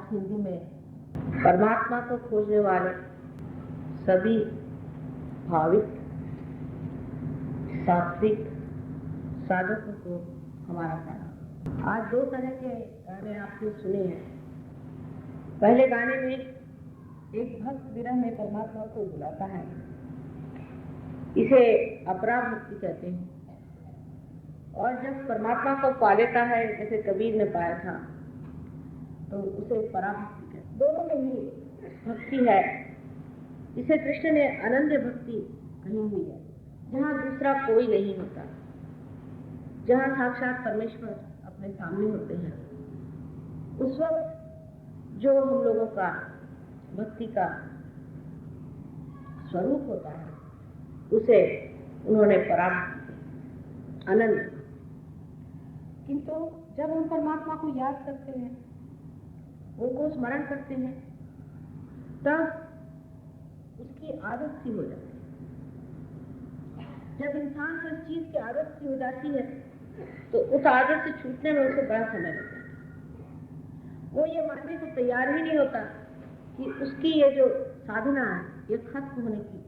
हिंदी में परमात्मा को खोजने वाले सभी भाविक सात्विक साधकों को हमारा प्रणाम। आज दो तरह के गाने आपने सुने हैं। पहले गाने में एक भक्त विरह में परमात्मा को बुलाता है, इसे अपरा भक्ति कहते हैं। और जब परमात्मा को पा लेता है, जैसे कबीर ने पाया था, तो उसे पराभक्ति कहते हैं। दोनों में ही भक्ति है। इसे कृष्ण ने अनन्य भक्ति कही हुई है, जहाँ दूसरा कोई नहीं होता, जहाँ साक्षात परमेश्वर अपने सामने होते हैं। उस वक्त जो हम लोगों का भक्ति का स्वरूप होता है, उसे उन्होंने पराभक्ति अनन्य। किंतु जब हम परमात्मा को याद करते हैं, उनको स्मरण करते हैं, तब उसकी आदत सी हो जाती है। जब इंसान को इस चीज की आदत सी हो जाती है, तो उस आदत से छूटने में उसे बड़ा समय लगता है। वो ये मानने को तैयार ही नहीं होता कि उसकी ये जो साधना है, ये खत्म होने की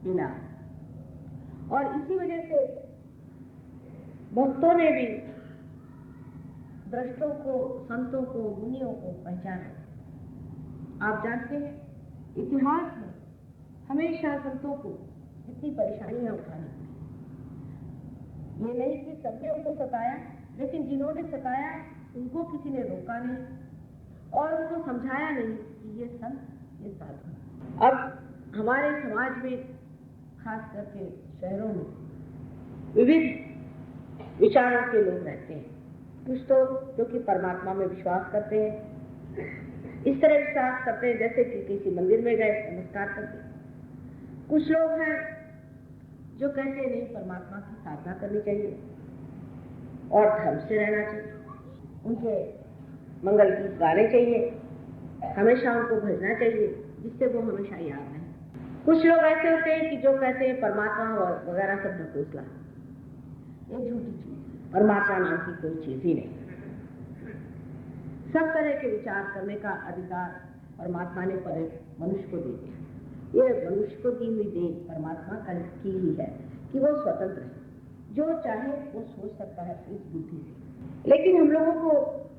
बिना। और इसी वजह से भक्तों ने भी दृष्टों को, संतों को, मुनियों को पहचाना। आप जानते हैं, इतिहास में हमेशा संतों को इतनी परेशानियां उठानी पड़ी। ये नहीं कि सबने उनको सताया, लेकिन जिन्होंने सताया उनको किसी ने रोका नहीं और उनको समझाया नहीं कि ये संत, ये साधु। अब हमारे समाज में, खास करके शहरों में, विविध विचारों के लोग रहते हैं। कुछ तो जो कि परमात्मा में विश्वास करते हैं, इस तरह विश्वास करते हैं जैसे कि किसी मंदिर में गए नमस्कार करते हैं। कुछ लोग हैं जो कहते हैं नहीं, परमात्मा की साधना करनी चाहिए और धर्म से रहना चाहिए, उनके मंगल गीत गाने चाहिए, हमेशा उनको भजना चाहिए, जिससे वो हमेशा याद रहे। कुछ लोग ऐसे होते हैं कि जो कहते हैं परमात्मा वगैरह सब ढकोसला, ये झूठी चीज, परमात्मा नाम की कोई चीज ही नहीं। सब तरह के विचार करने का अधिकार परमात्मा ने मनुष्य को दे दिया। ये मनुष्य को दी हुई देन परमात्मा की ही है कि वो स्वतंत्र है, जो चाहे वो सोच सकता है इस बुद्धि से। लेकिन हम लोगों को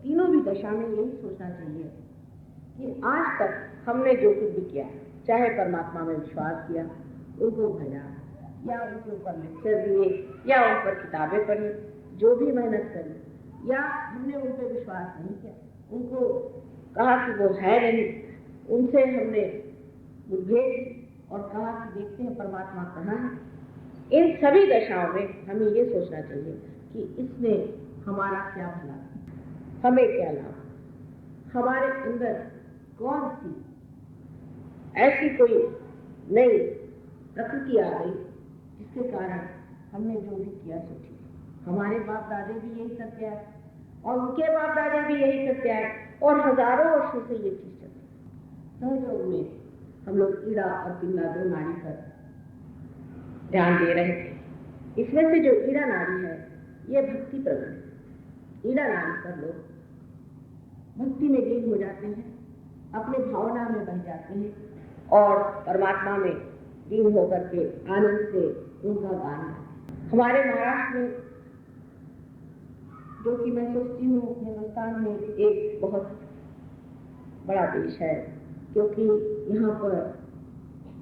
तीनों भी दशा में यही सोचना चाहिए कि आज तक हमने जो कुछ भी किया, चाहे परमात्मा में विश्वास किया, उनको भजा, या उनके ऊपर लेक्चर दिए, या उन पर किताबें पढ़ी, जो भी मेहनत करी, या हमने उन पर विश्वास नहीं किया, उनको कहा कि वो है नहीं, उनसे हमने मुठभेड़ और कहा कि देखते हैं परमात्मा कहाँ है। इन सभी दशाओं में हमें ये सोचना चाहिए कि इसमें हमारा क्या भला, हमें क्या लाभ, हमारे अंदर कौन सी ऐसी कोई नई प्रकृति आ गई जिसके कारण हमने जो भी किया सो ठीक। हमारे बाप दादे भी यही करते आए और उनके बाप दादे भी यही करते आए और हजारों वर्षों से ये चीज चलती। सहयोग में हम लोग ईड़ा और पिंगला दो नाड़ी पर ध्यान दे रहे थे। इसमें से जो ईड़ा नाड़ी है, ये भक्ति प्रवृत्ति। ईड़ा नाड़ी पर लोग भक्ति में लीन हो जाते हैं, अपने भावना में बह जाते हैं और परमात्मा में लीन होकर के आनंद से उनका गाना। हमारे महाराष्ट्र में, जो कि मैं सोचती हूँ हिंदुस्तान में एक बहुत बड़ा देश है, क्योंकि यहाँ पर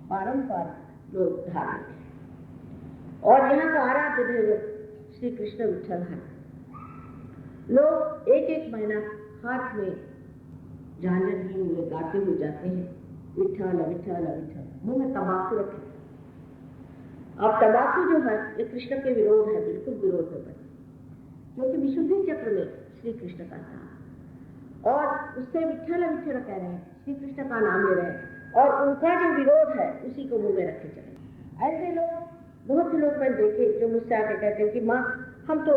पारंपरिक लोग धार्मिक हैं और यहाँ का आराध्य दैवत श्री कृष्ण विठल है। लोग एक एक महीना हाथ में झांझर लिए हुए गाते हुए जाते हैं, विठल विठल विठल, मुंह में तंबाकू रखे। अब तंबाकू जो है ये कृष्ण के विरोध है, बिल्कुल विरोध होता है, क्योंकि विशुद्धि चक्र में श्री कृष्ण का नाम और उससे विठल विठल कह रहे हैं, श्री कृष्ण का नाम ले रहे हैं और उनका जो विरोध है उसी को मुंह में रखे चले। ऐसे लोग, बहुत से लोग मैंने देखे जो मुझसे आके कहते हैं कि माँ, हम तो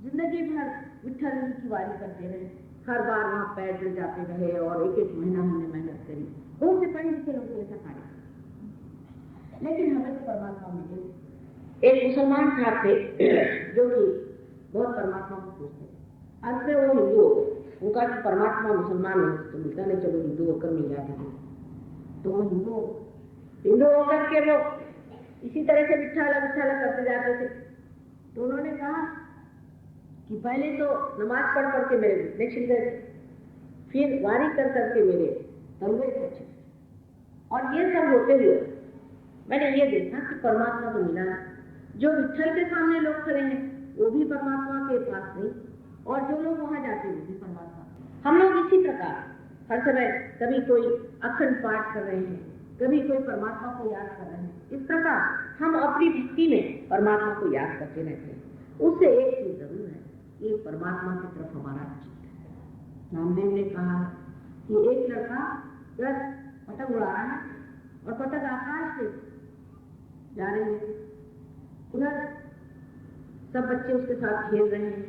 जिंदगी भर विठल की वारी करते रहे, हर बार वहाँ पैदल जाते रहे और एक एक महीना हमने मेहनत करी। बहुत से पढ़े लिखे लोग ऐसा कार्य, लेकिन हमें तो परमात्मा मिले। एक मुसलमान साहब थे जो कि बहुत परमात्मा को पूछते, अंत में वो हिंदू हो गए। उनका कि परमात्मा मुसलमान है तो मिलता नहीं, चलो हिंदू होकर मिल जाते थे। तो वो हिंदू होकर के वो इसी तरह से बिछाला करते जाते थे। तो उन्होंने कहा कि पहले तो नमाज पढ़ के मेरे घुटने छिल गए, फिर वारी कर मेरे तलवे पहुंचे, और ये सब होते हुए मैंने ये देखा कि परमात्मा को मिला। जो विठल के सामने लोग खड़े हैं वो भी परमात्मा के पास नहीं, और जो लोग वहां जाते हैं वो भी परमात्मा। हम लोग इसी प्रकार हर समय कभी कोई अखंड पाठ कर रहे हैं, कभी कोई परमात्मा को याद कर रहे हैं। इस प्रकार हम अपनी भक्ति में परमात्मा को याद करते रहते हैं। उससे एक चीज जरूर है, ये परमात्मा की तरफ हमारा चित्त है। नामदेव ने कहा कि एक लड़का बस पतंग उड़ा रहा है और पतंग आकाश से जा रही है, उधर सब बच्चे उसके साथ खेल रहे हैं,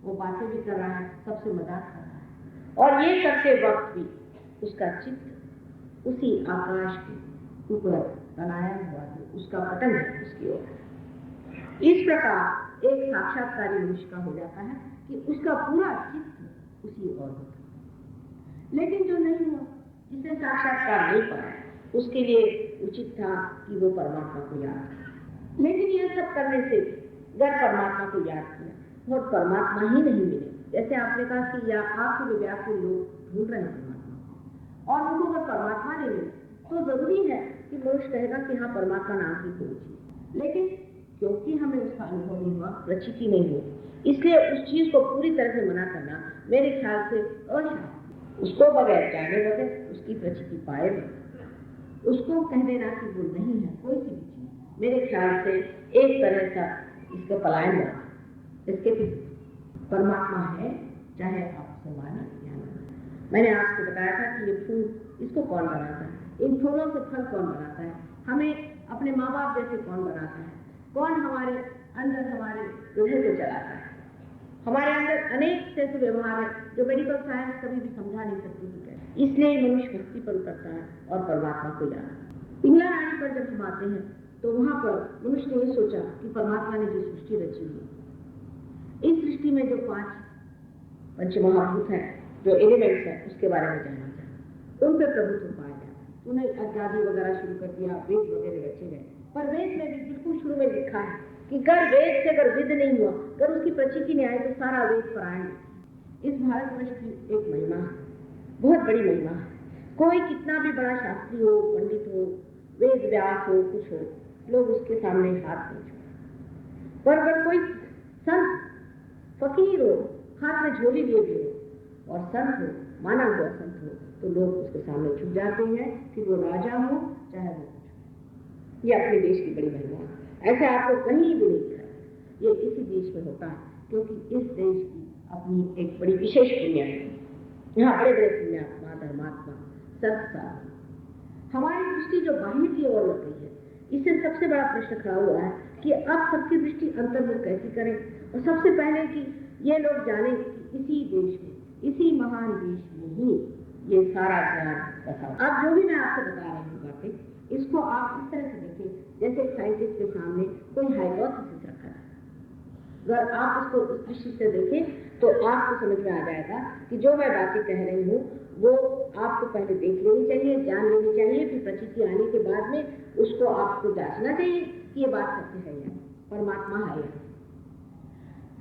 वो बातें भी कर रहा है, सबसे मजाक कर रहा है, और ये करते वक्त भी उसका चित्त उसी आकाश के ऊपर बनाया हुआ है, उसका पतंग है उसकी ओर। इस प्रकार एक साक्षात्कारी मनुष्य का हो जाता है कि उसका पूरा चित्त उसी ओर होता है। लेकिन जो नहीं हुआ, जिसे साक्षात्कार नहीं पाया, उसके लिए उचित था कि वो परमात्मा को याद करे। लेकिन यह सब करने से अगर परमात्मा को याद किया और परमात्मा ही नहीं मिले, जैसे आपने कहा कि या आपके व्याकुल लोग ढूंढ रहे हैं परमात्मा, और उनको अगर परमात्मा नहीं मिले तो जरूरी है कि मनुष्य कहेगा कि हाँ परमात्मा नाम की कोई चीज, लेकिन क्योंकि हमें उसका अनुभव नहीं हुआ, प्रचिति नहीं हुई, इसलिए उस चीज को पूरी तरह से मना करना मेरे ख्याल से अशास्त्रीय। उसको बगैर जाने बगैर उसकी प्रचिति पाए उसको कह देना कि वो नहीं है कोई सी भी चीज, मेरे ख्याल से एक तरह का इसका पलायन हुआ। इसके परमात्मा है, चाहे आप उसे माने या ना। मैंने आपको बताया था कि ये फूल, इसको कौन बनाता है, इन फूलों से फल कौन बनाता है, हमें अपने माँ बाप जैसे कौन बनाता है, कौन हमारे अंदर हमारे हृदय को चलाता है। हमारे अंदर अनेक ऐसे व्यवहार है जो मेडिकल साइंस कभी भी समझा नहीं सकती है। इसलिए मनुष्य भक्ति पर उतरता है और परमात्मा को याद। पिंगला रानी पर जब हम आते हैं तो वहां पर मनुष्य ने यह सोचा कि परमात्मा ने जो सृष्टि रची है, इस सृष्टि में जो 5 पंचमहाभूत हैं, जो एलिमेंट्स हैं, उसके बारे में जानना चाहे, उन पर प्रभुत्व पाया जाए। उन्हें अज्ञादी वगैरह शुरू कर दिया, वेद वगैरह रचे गए, पर वेद में भी बिल्कुल शुरू में लिखा है कि अगर वेद से अगर विद नहीं हुआ, अगर उसकी प्रचिति नहीं आई तो सारा वेद परायण। इस भारतवर्ष की एक महिमा है, बहुत बड़ी महिमा है। कोई कितना भी बड़ा शास्त्री हो, पंडित हो, वेद व्यास हो, कुछ हो, लोग उसके सामने हाथ नहीं छोड़ते। पर अगर कोई संत फकीर हो, हाथ में झोली लिए भी हो, और संत हो, माना हुआ संत हो, तो लोग उसके सामने झुक जाते हैं, फिर वो राजा हो चाहे वो कुछ। ये अपने देश की बड़ी महिमा है, ऐसे आपको कहीं भी नहीं दिखा। ये इसी देश में होता है, क्योंकि इस देश की अपनी एक बड़ी विशेष दुनिया है। यहाँ बड़े बड़े पुण्यात्मा, धर्मात्मा, संत। हमारी दृष्टि जो बाह्य की ओर लग गई है, इससे सबसे बड़ा प्रश्न खड़ा हुआ है कि अब सबकी दृष्टि अंतर्मुख कैसी करें। और सबसे पहले कि ये लोग जाने कि इसी देश में, इसी महान देश में ही ये सारा ज्ञान रखा। अब जो भी मैं आपसे बता रही हूँ बातें, इसको आप इस तरह से देखें जैसे साइंटिस्ट के सामने कोई हाइपोथेसिस रखा है। अगर आप उसको उस दृष्टि से देखें तो आपको समझ में आ जाएगा कि जो मैं बातें कह रही हूँ वो आपको पहले देख लेनी चाहिए, जान लेनी चाहिए, फिर प्रचिति आने के बाद में उसको आपको जांचना चाहिए कि ये बात सत्य है या परमात्मा है या।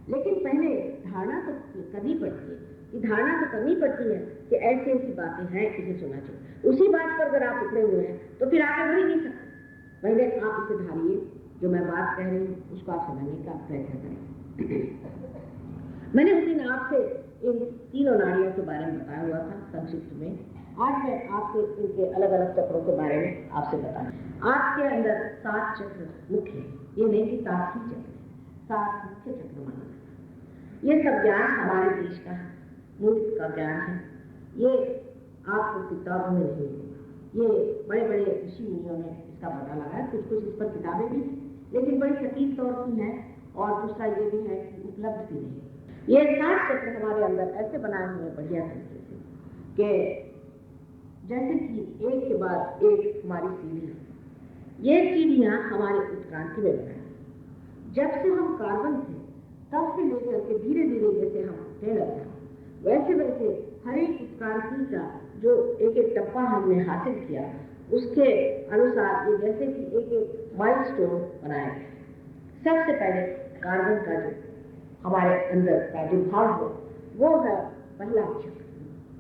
लेकिन पहले धारणा तो करनी पड़ती है, कि धारणा तो करनी पड़ती है कि ऐसी ऐसी बातें हैं, इसे सुना चाहिए। उसी बात पर अगर आप उतरे हुए हैं तो फिर आगे बढ़ ही नहीं सकते। पहले आप इसे धारिए, जो मैं बात कह रही हूँ उसको आप समझने का प्रयत्न करें। मैंने उस दिन आपसे इन तीनों नाड़ियों के बारे में बताया हुआ था संक्षिप्त में। आज मैं आपसे इनके अलग अलग चक्रों के बारे में आपसे बताऊं। आपके अंदर 7 चक्र मुख्य है, ये नहीं कि 7 ही चक्र, 7 मुख्य चक्र माना। ये सब ज्ञान हमारे देश का है, मूल का ज्ञान है। ये आपको किताबों में नहीं मिलेगा, ये बड़े बड़े ऋषि मुनियों ने इसका पता लगाया। कुछ इस पर किताबें भी हैं, लेकिन बड़ी सटीक तौर की हैं, और दूसरा ये भी है कि उपलब्ध भी नहीं। ये 7 चक्र हमारे अंदर ऐसे बनाए हुए बढ़िया तरीके से कि जैसे कि एक के बाद एक हमारी सीढ़ी है। ये सीढ़ियां हमारे उत्क्रांति में बनाई। जब से हम कार्बन थे तब से लेकर के धीरे धीरे जैसे हम उठने लगे, वैसे वैसे हर एक उत्क्रांति का जो एक एक टप्पा हमने हासिल किया, उसके अनुसार ये जैसे कि एक एक माइलस्टोन बनाया गया। सबसे पहले कार्बन का जो हमारे अंदर प्रादुर्भाव हो, वो है पहला चक्र,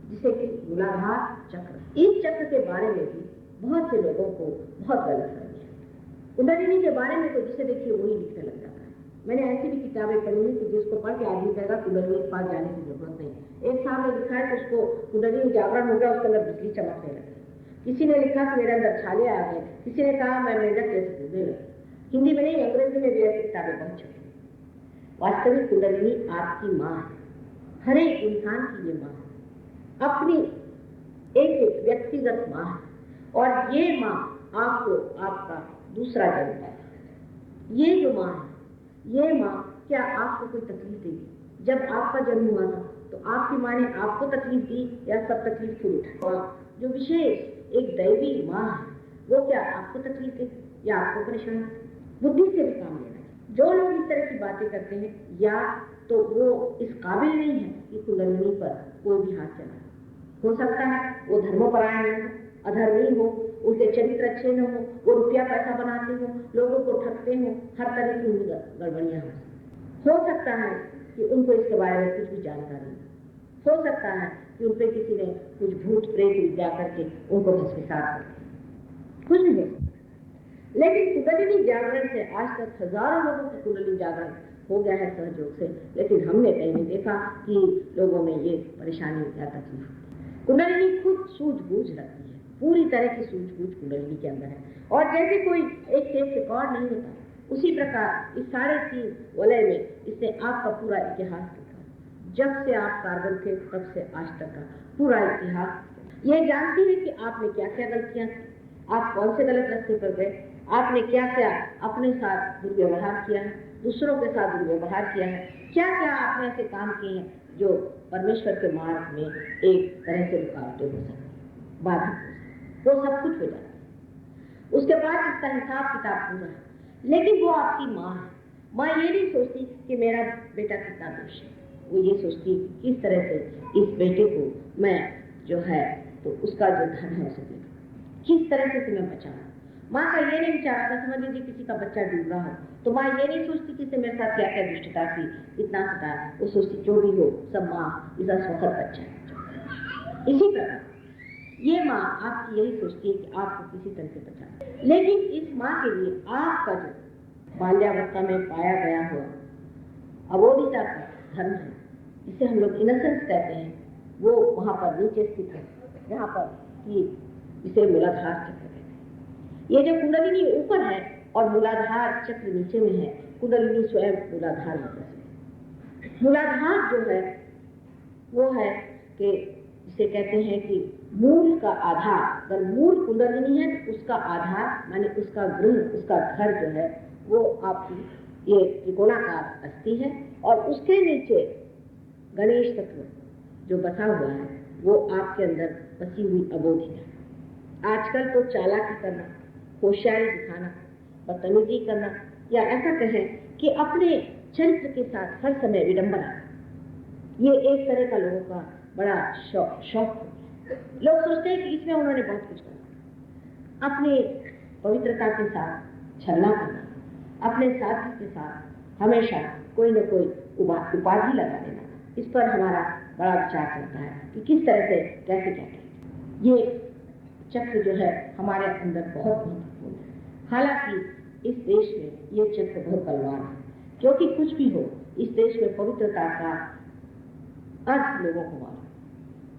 जिसे कि मूलाधार चक्र। इस चक्र के बारे में भी बहुत से लोगों को बहुत गलत फहमी है। कुंडलिनी के बारे में तो जिसे देखिए वही लिखने लग जाता है। मैंने ऐसी भी किताबें पढ़ी हैं कि जिसको पढ़ के आदमी कहेगा कुंडलिनी के पास जाने की जरूरत नहीं। एक सामने लिखा है कि उसको कुंडलिनी जागरण हो गया, उसके अंदर बिजली चमकने लगी। किसी ने लिखा कि मेरे अंदर छाले आ गए, किसी ने कहा मैं मेंढक जैसे कूदने लगी। हिंदी में नहीं, अंग्रेजी में भी ऐसी किताबें बहुत छपी। वास्तविक कुंडलिनी आपकी माँ है, हर एक इंसान की ये माँ है, अपनी एक एक व्यक्तिगत माँ है। और ये माँ आपको आपका दूसरा जन्म देती है। ये जो माँ है, ये माँ क्या आपको कोई तकलीफ देगी? जब आपका जन्म हुआ था तो आपकी माँ ने आपको तकलीफ दी या सब तकलीफ खुद उठाई? जो विशेष एक दैवी माँ है, वो क्या आपको तकलीफ देगी या आपको परेशान? बुद्धि से भी काम लेना है। जो लोग इस तरह की बातें करते हैं, या तो वो इस काबिल नहीं है कि कुंडलिनी पर कोई भी हाथ चलाए। हो सकता है वो धर्मपरायण हो, अधर्मी हो, उसके चरित्र अच्छे न हो, वो रुपया पैसा बनाते हो, लोगों को ठगते हो, हर तरह की गड़बड़ियां हो सकता है कि उनको इसके बारे में कुछ भी जानकारी हो सकता है कि उन पर किसी ने कुछ भूत प्रेत विद्या करके उनको भस्मीसात कर कुछ भी हो। लेकिन कुंडलिनी जागरण से आज तक हजारों लोगों की कुंडलिनी जागरण हो गया है सहयोग से, लेकिन हमने कहीं नहीं देखा कि लोगों में ये परेशानी या तकलीफ। कुंडलिनी खुद सूझबूझ रखती है, पूरी तरह की सूझबूझ कुंडलिनी के अंदर है। और जैसे कोई एक टेप रिकॉर्ड नहीं होता, उसी प्रकार इस 3.5 वलय में इसने आपका पूरा इतिहास लिखा। जब से आप कार्बन थे तब से आज तक का पूरा इतिहास। ये जानती है कि आपने क्या क्या गलतियां की, आप कौन से गलत रास्ते पर गए, आपने क्या क्या अपने साथ दुर्व्यवहार किया है, दूसरों के साथ दुर्व्यवहार किया है, क्या क्या आपने ऐसे काम किए हैं जो परमेश्वर के मार्ग में एक तरह से रुकावटें हो सकती, बाधा हो सकती, वो सब कुछ हो जाता है। उसके बाद इसका हिसाब किताब पूरा है। लेकिन वो आपकी माँ है। माँ ये नहीं सोचती कि मेरा बेटा कितना दोष है, वो ये सोचती कि किस तरह से इस बेटे को मैं जो है तो उसका जो धन है उसे दे, किस तरह से मैं बचाऊं। माँ का ये नहीं विचार आता, समझ लीजिए किसी का बच्चा डूब रहा हो तो माँ ये नहीं सोचती कि मेरे साथ क्या क्या दुष्टता की, कितना सता, वो सोचती जो भी हो सब माँ इसका स्वखत बच्चा है। इसी प्रकार ये माँ आपकी यही सोचती है कि आपको किसी तरह से बचाए। लेकिन इस माँ के लिए आपका जो बाल्यावस्था में पाया गया हुआ अबोधिता का धर्म है, जिसे हम लोग इनोसेंस कहते हैं, वो वहाँ पर नीचे स्थित है, यहाँ पर कि इसे मूलाधार चक्र कहते हैं। ये जो कुंडलिनी ऊपर है और मूलाधार चक्र नीचे में है, कुंडलिनी स्वयं मूलाधार में। मूलाधार जो है वो है कि जिसे कहते हैं कि मूल का आधार। अगर मूल कुंडलिनी है तो उसका आधार माने उसका गृह, उसका घर जो है वो आपकी ये त्रिकोणाकार अस्थि है, और उसके नीचे गणेश तत्व जो बसा हुआ है वो आपके अंदर बसी हुई अबोधि है। आजकल तो चालाकी करना, होशियारी दिखाना, बदतमीजी करना, या ऐसा कहें कि अपने चरित्र के साथ हर समय विडंबना, ये एक तरह का लोगों का बड़ा शौक। लोग सोचते हैं कि इसमें उन्होंने बहुत कुछ करना, अपने पवित्रता के साथ छलना करना, अपने साथी के साथ हमेशा कोई न कोई उपाधि लगा देना। इस पर हमारा बड़ा विचार चलता है कि किस तरह से कैसे क्या करें। ये चक्र जो है हमारे अंदर बहुत महत्वपूर्ण है। हालांकि इस देश में ये चक्र बहुत बलवान है, क्योंकि कुछ भी हो इस देश में पवित्रता का अर्थ लोगों को मालूम।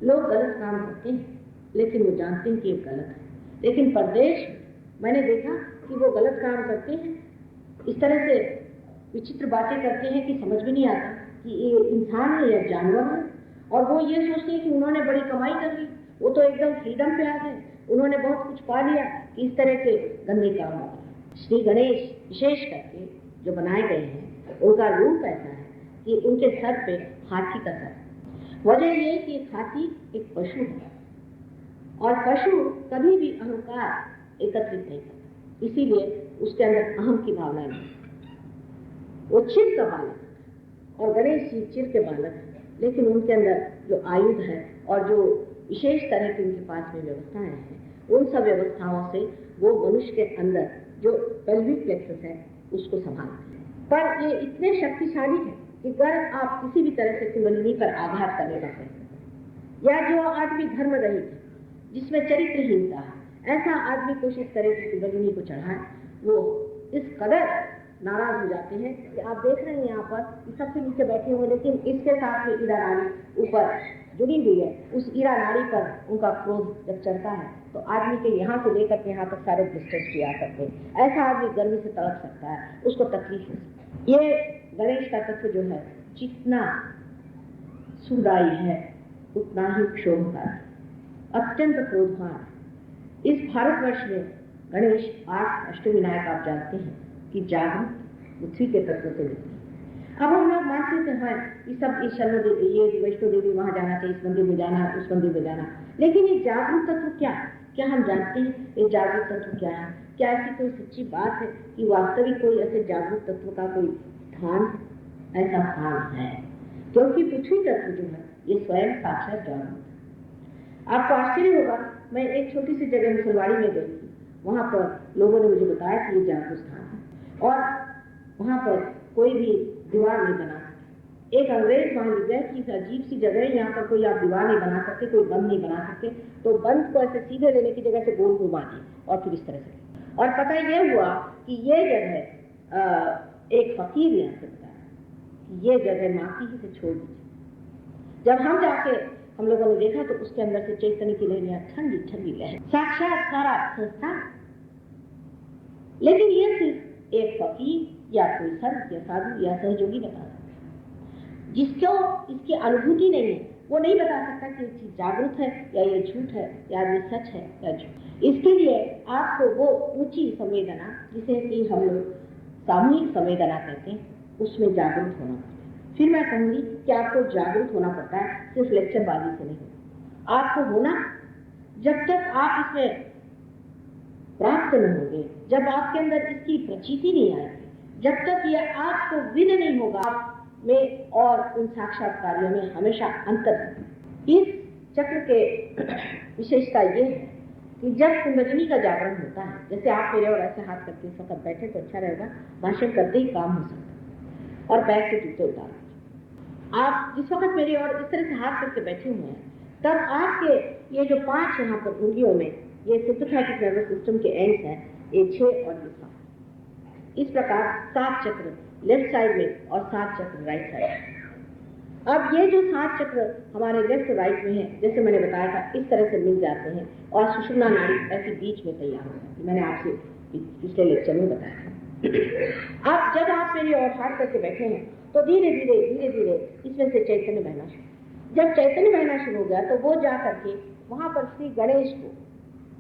लोग गलत काम करते हैं लेकिन वो जानते हैं कि ये गलत है, लेकिन परदेश मैंने देखा कि वो गलत काम करते हैं, इस तरह से विचित्र बातें करते हैं कि समझ में नहीं आता कि ये इंसान है या जानवर है। और वो ये सोचते हैं कि उन्होंने बड़ी कमाई कर ली, वो तो एकदम फ्रीडम पे आ गए, उन्होंने बहुत कुछ पा लिया, कि इस तरह के गंदे काम होते। श्री गणेश विशेष करके जो बनाए गए हैं उनका रूप ऐसा है कि उनके सर पे हाथी का सर। वजह ये कि हाथी एक पशु है और पशु कभी भी अहंकार एकत्रित नहीं करता, इसीलिए उसके अंदर अहम की भावना नहीं। वो चिर का बालक और गणेश जी चिर के बालक हैं, लेकिन उनके अंदर जो आयुध है और जो विशेष तरह की उनके पास में व्यवस्थाएं हैं, उन सब व्यवस्थाओं से वो मनुष्य के अंदर जो पेल्विक प्लेक्सस है उसको संभालते हैं। पर ये इतने शक्तिशाली है कि अगर आप किसी भी तरह से कुंडलिनी पर आघात करने का प्रयत्न करें, या जो आदमी धर्म रहित है, जिसमें चरित्रहीनता है, ऐसा आदमी कोशिश करे कि कुंडलिनी को चढ़ाए, वो इस कदर नाराज हो जाते हैं कि आप देख रहे हैं यहाँ पर सबसे नीचे बैठे हुए, लेकिन इसके साथ में ईरा नाड़ी ऊपर जुड़ी हुई है। उस ईरा नाड़ी पर उनका क्रोध जब चढ़ता है तो आदमी के यहाँ से लेकर के यहाँ तक सारे ब्लिस्टर्स भी आ सकते हैं। ऐसा आदमी गर्मी से तड़प सकता है, उसको तकलीफ हो सकती है। ये गणेश का तत्व जो है जितना सुखदायी है उतना ही क्षोभकारी, अत्यंत क्रोधवान। इस भारतवर्ष में गणेश 8 अष्टविनायक आप जानते हैं कि जागृत पृथ्वी के तत्व से मिलते हैं। अब हम लोग मानते हैं कि सब ये वैष्णो देवी वहां जाना चाहिए, इस मंदिर में जाना, उस मंदिर में जाना, लेकिन ये जागृत तत्व क्या है? क्या हम जानते हैं ये जागृत तत्व क्या है? क्या ऐसी कोई सच्ची बात है कि वास्तविक कोई ऐसे जागृत तत्व का कोई स्थान? ऐसा स्थान है, क्योंकि पृथ्वी तत्व जो है ये स्वयं साक्षात जागृत। आपको आश्चर्य होगा, मैं एक छोटी सी जगह मुसलवाड़ी में गई थी, वहां पर लोगों ने मुझे बताया कि ये जागृत स्थान है और वहां पर कोई भी दीवार नहीं बना सकते। एक अंग्रेज वहां लिख गया कि अजीब सी जगह है, यहाँ पर कोई आप दीवार नहीं बना सकते, कोई बंद नहीं बना सकते, तो बंद को ऐसे सीधे लेने की जगह से गोल घुमा दिए और फिर इस तरह से। और पता ये हुआ कि ये जगह एक फकीर यहाँ से बताया कि ये जगह माटी ही से छोड़ दीजिए। जब हम जाके हम लोगों ने देखा तो उसके अंदर से चैतन्य की लहरियां, ठंडी ठंडी लहर, साक्षात सारा संस्थान। लेकिन ये सिर्फ एक फकीर या कोई संत या साधु या सहयोगी बता सकता है। जिसको इसकी अनुभूति नहीं है वो नहीं बता सकता कि ये चीज जागृत है या ये झूठ है या ये सच है या झूठ। इसके लिए आपको वो ऊंची संवेदना, जिसे कि हम लोग सामूहिक संवेदना कहते हैं, उसमें जागरूक होना पड़ता है। फिर मैं कहूंगी कि आपको जागरूक होना पड़ता है, सिर्फ लेक्चरबाजी से नहीं। आपको होना, जब तक आप इसमें प्राप्त न होंगे, जब आपके अंदर इसकी प्रचीति नहीं आएगी, जब तक ये आपको विद नहीं होगा, आप में और उन साक्षात्कारियों में हमेशा अंतर है। इस चक्र के विशेषता ये है कि जब कुंडलिनी का जागरण होता है, जैसे आप मेरे और ऐसे हाथ करके इस वक्त बैठे तो अच्छा रहेगा, भाषण करते ही काम हो सकता है, और पैर से जूते उतार। आप जिस वक्त मेरे और इस तरह से हाथ करके बैठे हुए हैं, तब आपके ये जो 5 यहाँ पर उंगलियों में ये सिम्पैथेटिक नर्वस सिस्टम के एंड्स हैं, ये 6 और ये 7, इस प्रकार 7 चक्र लेफ्ट साइड में और 7 चक्र राइट साइड। अब ये जो 7 चक्र हमारे लेफ्ट राइट में है, जैसे मैंने बताया था, इस तरह से मिल जाते हैं और सुषुम्ना नाड़ी ऐसी बीच में तैयार हो जाती है। मैंने आपसे पिछले लेक्चर में बताया। अब जब आप मेरी और हाथ करके बैठे हैं तो धीरे धीरे इसमें से चैतन्य बहना शुरू। जब चैतन्य बहना शुरू हो गया तो वो जा करके वहां पर श्री गणेश को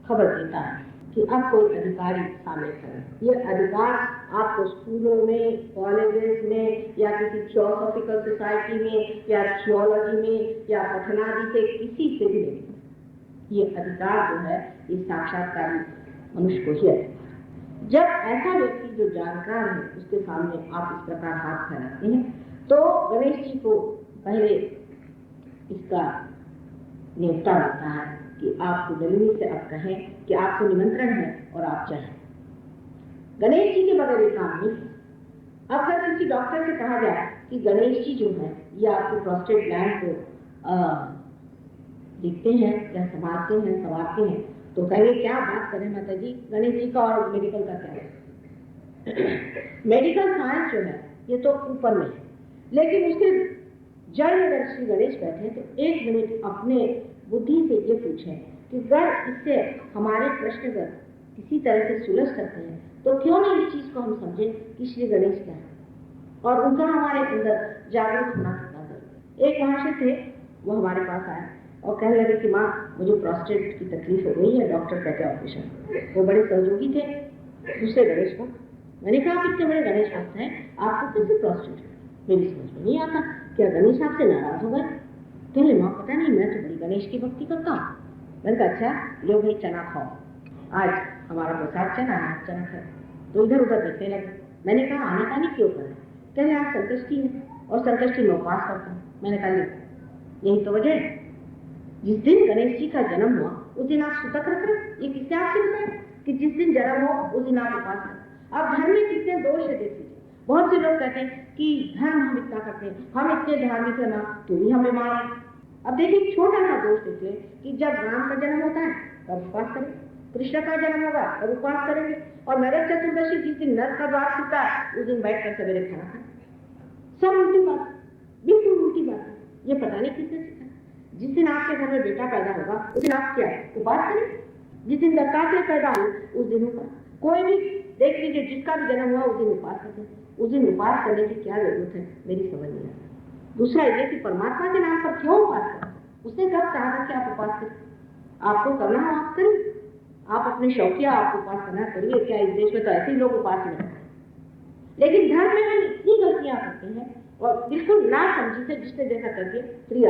खबर देता है कि अब कोई अधिकारी सामने खड़ा है। ये अधिकार आपको स्कूलों में, कॉलेजेस में, या किसी थियोसॉफिकल सोसाइटी में, या थियोलॉजी में, या पठनादि से किसी से भी नहीं। ये अधिकार जो है ये साक्षात्कारी मनुष्य को ही अधिकार। जब ऐसा व्यक्ति जो जानकार है उसके सामने आप इस प्रकार हाथ फैलाते हैं तो गणेश जी को पहले इसका न्योता मिलता है कि आप कुंडलिनी से अब कहें कि आपको निमंत्रण है और आप चाहें। गणेश जी के बगैर ये काम नहीं है। अब अगर किसी डॉक्टर से कहा जाए कि गणेश जी जो है ये आपको प्रोस्टेट ग्लैंड को देखते हैं या संभालते हैं तो कहेंगे क्या बात करें माता जी, गणेश जी का और मेडिकल का क्या है। मेडिकल साइंस जो है ये तो ऊपर में है, लेकिन उसके जड़ में अगर श्री गणेश बैठे तो 1 मिनट अपने बुद्धि से ये पूछें कि अगर इससे हमारे प्रश्न पर किसी तरह से सुलझ सकते हैं तो क्यों नहीं इस चीज को हम समझें कि श्री गणेश क्या है और उनका हमारे अंदर जागरूक होना कितना जरूरी है। एक महाशय थे, वो हमारे पास आए और कहने लगे कि माँ मुझे प्रोस्टेट की तकलीफ हो गई है, डॉक्टर कहते हैं ऑपरेशन। वो बड़े सहयोगी थे दूसरे गणेश को। मैंने कहा आप इतने बड़े गणेश भक्त हैं, आपको कैसे प्रोस्टेट है? मेरी समझ में नहीं आता, क्या गणेश आपसे नाराज हो गए? कहले माँ पता नहीं, मैं तो बड़ी गणेश की भक्ति करता हूँ। मैंने कहा अच्छा लो भाई चना खाओ, आज हमारा प्रसाद चना है, चना खाओ। तो इधर उधर देखने लगे। मैंने कहा आने का नहीं क्यों करें? कहले आज संकष्टी है और संकष्टी में उपवास करता हूँ। मैंने कहा यही तो वजह है। जिस दिन गणेश जी का जन्म हुआ उस दिन आप सूतक रख रहे। ये किससे आपसे बताया कि जिस दिन जन्म हो उस दिन आप उपास करें। अब धर्म में कितने दोष है देखिए। बहुत से लोग कहते हैं कि धर्म हम इतना करते हैं, हम इतने धार्मिक है ना, तो भी हमें मार। अब देखिए छोटा सा दोष देखिए कि जब राम का जन्म होता है तब उपवास करें, कृष्ण का जन्म होगा तब उपवास करेंगे, और नरक चतुर्दशी जिस दिन नर का द्वार खुलता है उस दिन बैठकर सवेरे खाना खाएं। सब उल्टी बात, बिल्कुल उल्टी बात है। ये पता नहीं किसने सीखा। जिस दिन आपके घर में बेटा पैदा होगा उस दिन आप क्या उपास करें, जिस दिन दत्तात्रेय पैदा हो उस दिन होगा। कोई भी देख लीजिए जिसका भी जन्म हुआ उस दिन उपास करते। उस दिन उपास करने की क्या जरूरत है, मेरी समझ नहीं आता। दूसरा ये कि परमात्मा के नाम पर क्यों उपास करें, उसने कब कहा कि आप उपास करें। आपको करना हो आप करिए, आप अपने शौकिया आप उपास करना करिए। क्या इस देश में तो ऐसे ही लोग उपास नहीं करते, लेकिन धर्म में हम इतनी गलतियां करते हैं और बिल्कुल ना समझी से जिसने देखा करके स्त्री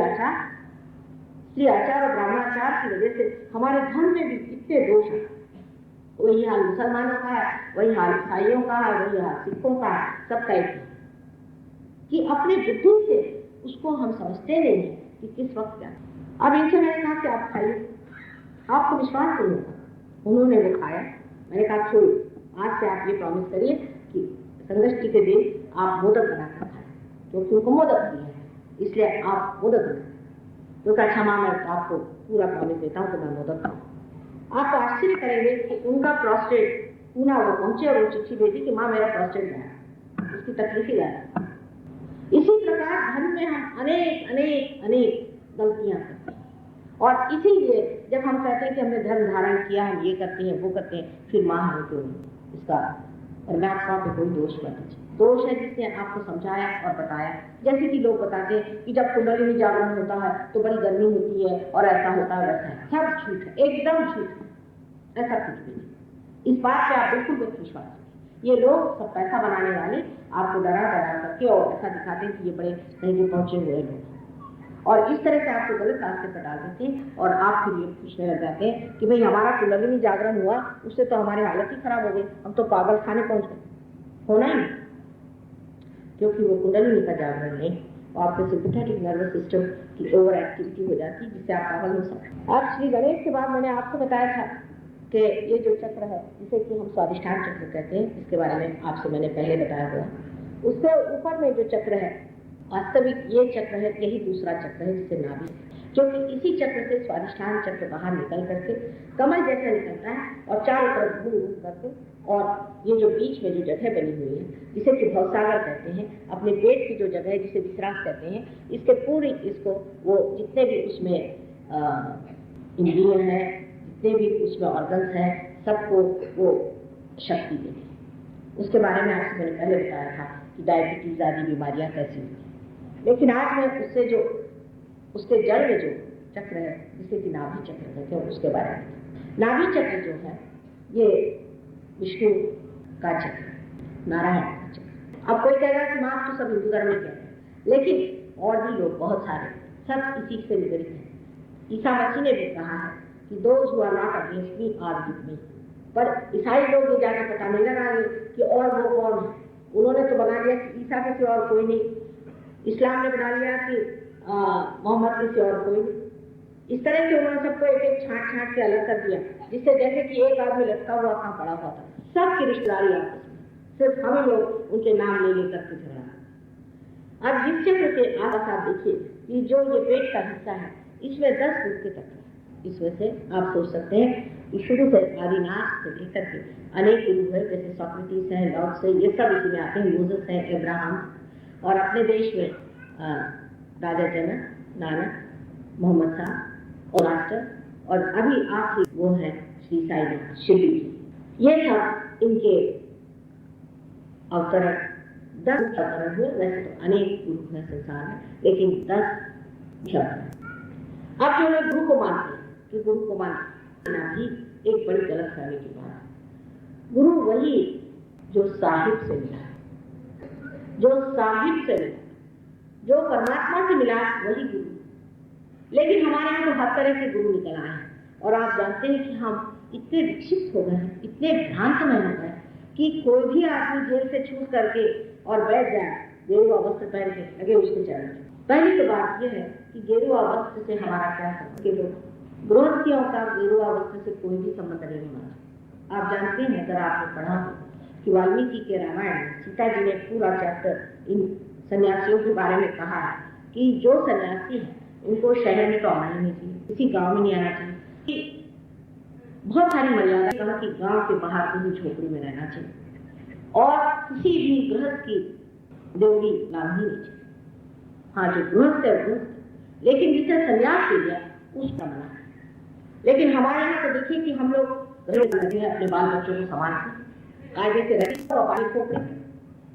आचार और ब्राह्मणाचार की वजह से हमारे धर्म में भी इतने दोष हैं। वही हाल मुसलमानों का है, वही हाल ईसाइयों का है, वही हाल सिखों का है, सबका एक है कि अपने बुद्धि से उसको हम समझते नहीं है कि किस वक्त क्या। अब इनसे मैंने कहा कि आप खाइए, आपको विश्वास नहीं होगा। उन्होंने वो खाया, मैंने कहा छोड़िए, आज से आप ये प्रॉमिस करिए कि संकष्टी के दिन आप मोदक बनाकर खाएं, क्योंकि उनको मोदक दिया है इसलिए आप मोदक बनाएं। तो अच्छा माँ मैं आपको पूरा प्रॉमिस देता हूँ कि मैं मोदक खाऊं। आप आश्चर्य करेंगे कि उनका प्रोस्टेट पूना वो पहुंचे और वो चिट्ठी भेजी कि माँ मेरा प्रोस्टेट गया, उसकी तकलीफ ही गया। इसी प्रकार धर्म में हम अनेक अनेक अनेक गलतियां करते हैं, और इसीलिए जब हम कहते हैं कि हमने धर्म धारण किया, हम ये करते हैं वो करते हैं, फिर माँ हमें क्यों नहीं। इसका परमात्मा पे कोई दोष मत दीजिए। दोष है जिसने आपको समझाया और बताया। जैसे कि लोग बताते हैं कि जब कुंडलिनी जागरण होता है तो बड़ी गर्मी होती है और ऐसा होता है वैसा है। सब झूठ है, एकदम झूठ है, ऐसा कुछ भी नहीं। इस बात पे आप बिल्कुल मत विश्वास करें। ये लोग सब पैसा बनाने वाले आपको डरा करके और ऐसा दिखाते हैं कि ये बड़े कहीं पहुंचे हुए लोग, और इस तरह से आपको गलत रास्ते पर डाल देते हैं और आप फिर ये पूछने लग जाते हैं कि भाई हमारा कुंडलिनी जागरण हुआ उससे तो हमारी हालत ही खराब हो गई, हम तो पागल खाने पहुंच गए। होना ही, क्योंकि वो कुंडलिनी का जागरण नहीं, आपके सिंपैथेटिक नर्वस सिस्टम की ओवर एक्टिविटी हो जाती है जिससे आप पागल हो सकते। अब श्री गणेश के बाद मैंने आपको बताया था कि ये जो चक्र है जिसे कि हम स्वादिष्ठान चक्र कहते हैं, इसके बारे में आपसे मैंने पहले बताया हुआ। उससे ऊपर में जो चक्र है वास्तविक ये चक्र है, यही दूसरा चक्र है जिससे नाभि, क्योंकि इसी चक्र से स्वादिष्ठान चक्र बाहर निकल करके कमल जैसा निकलता है और चारों तरफ घूम करके, और ये जो बीच में जो जगह बनी हुई है जिसे कि भवसागर कहते हैं, अपने पेट की जो जगह है जिसे विश्राम कहते हैं, इसके पूरी इसको वो जितने भी उसमें इंद्रिय है, जितने भी उसमें ऑर्गन्स है, सबको वो शक्ति देती है। उसके बारे में आपसे मैंने पहले बताया था कि डायबिटीज आदि बीमारियां कैसी होती हैं। लेकिन आज मैं उससे जो उसके जड़ में जो चक्र है जिसे कि नाभि चक्र कहते हैं उसके बारे में। नाभि चक्र जो है ये विष्णु का चक्र, नारायण का चक्र। अब कोई कहेगा कि माँ तो सब हिंदू धर्म में कहते हैं, लेकिन और भी लोग बहुत सारे सब इसी से निगरित हैं। ईसा मसीह ने भी कहा है कि those who are not against me are with me. पर ईसाई लोग ये जाकर पता नहीं लगाएंगे कि और वो कौन है। उन्होंने तो बना लिया कि ईसा के सिवा और कोई नहीं, इस्लाम ने बना लिया कि मोहम्मद के सिवा और कोई नहीं। इस तरह से उन्होंने सबको एक एक छांट के अलग कर दिया, जिससे जैसे कि एक आदमी लटका हुआ कहाँ पड़ा हुआ था। सबकी रिश्तेदारी आपस में, सिर्फ हम लोग उनके नाम ले लेकर के झगड़ा। अब जिस चक्र से आप देखिए कि जो ये पेट का हिस्सा है इसमें 10 फुट के चक्र है। इस वजह से आप सोच सकते हैं कि शुरू से आदिनाथ से लेकर के अनेक गुरु है, जैसे सॉक्रेटिस है, लॉर्ड्स है, ये सब इसमें आते हैं, मोसेस है, अब्राहम, और अपने देश में राजा जनक, नानक, मोहम्मद साहब और राष्ट्र, और अभी आखिरी वो है श्री साईनाथ शिरडी जी। ये सब इनके अवतरण 10 अवतरण हुए। वैसे तो अनेक गुरु हैं संसार में, लेकिन 10 अवतरण। अब जो लोग गुरु को मानते हैं कि गुरु को मानना भी एक बड़ी गलत फहमी की बात है। गुरु वही जो साहिब से मिला, जो साहिब से मिला, जो परमात्मा से मिला, वही गुरु। लेकिन हमारे यहाँ तो हर तरह के गुरु निकल आए हैं, और आप जानते हैं कि हम इतने विकसित हो गए हैं, इतने भ्रांतमय हो गए कि कोई भी आदमी जेल से छूट करके और बैठ जाए, देव वस्त्र पहन के लगे उसके चरण। पहली तो बात यह है कि गेरुआ वस्त्र से हमारा क्या संबंध, गृहस्थियों का गेरुआ वस्त्र से कोई भी संबंध नहीं होना। आप जानते हैं, अगर आपने पढ़ा हो कि वाल्मीकि के रामायण में सीता जी ने पूरा चैप्टर इन सन्यासियों के बारे में कहा है कि जो सन्यासी है उनको शहर में तो आना ही नहीं चाहिए, किसी गांव में नहीं आना चाहिए, कि बहुत सारी मर्यादा कहा कि गांव के बाहर कहीं झोपड़ी में रहना चाहिए और किसी भी गृहस्थ की देवड़ी बांधनी नहीं चाहिए। हाँ, जो गृहस्थ है गृहस्थ, लेकिन जिसे संन्यास ले लिया उसका मना है। लेकिन हमारे यहाँ तो देखिए कि हम लोग अपने बाल बच्चों को संभालते कायदे से रहते और पानी खोपड़े।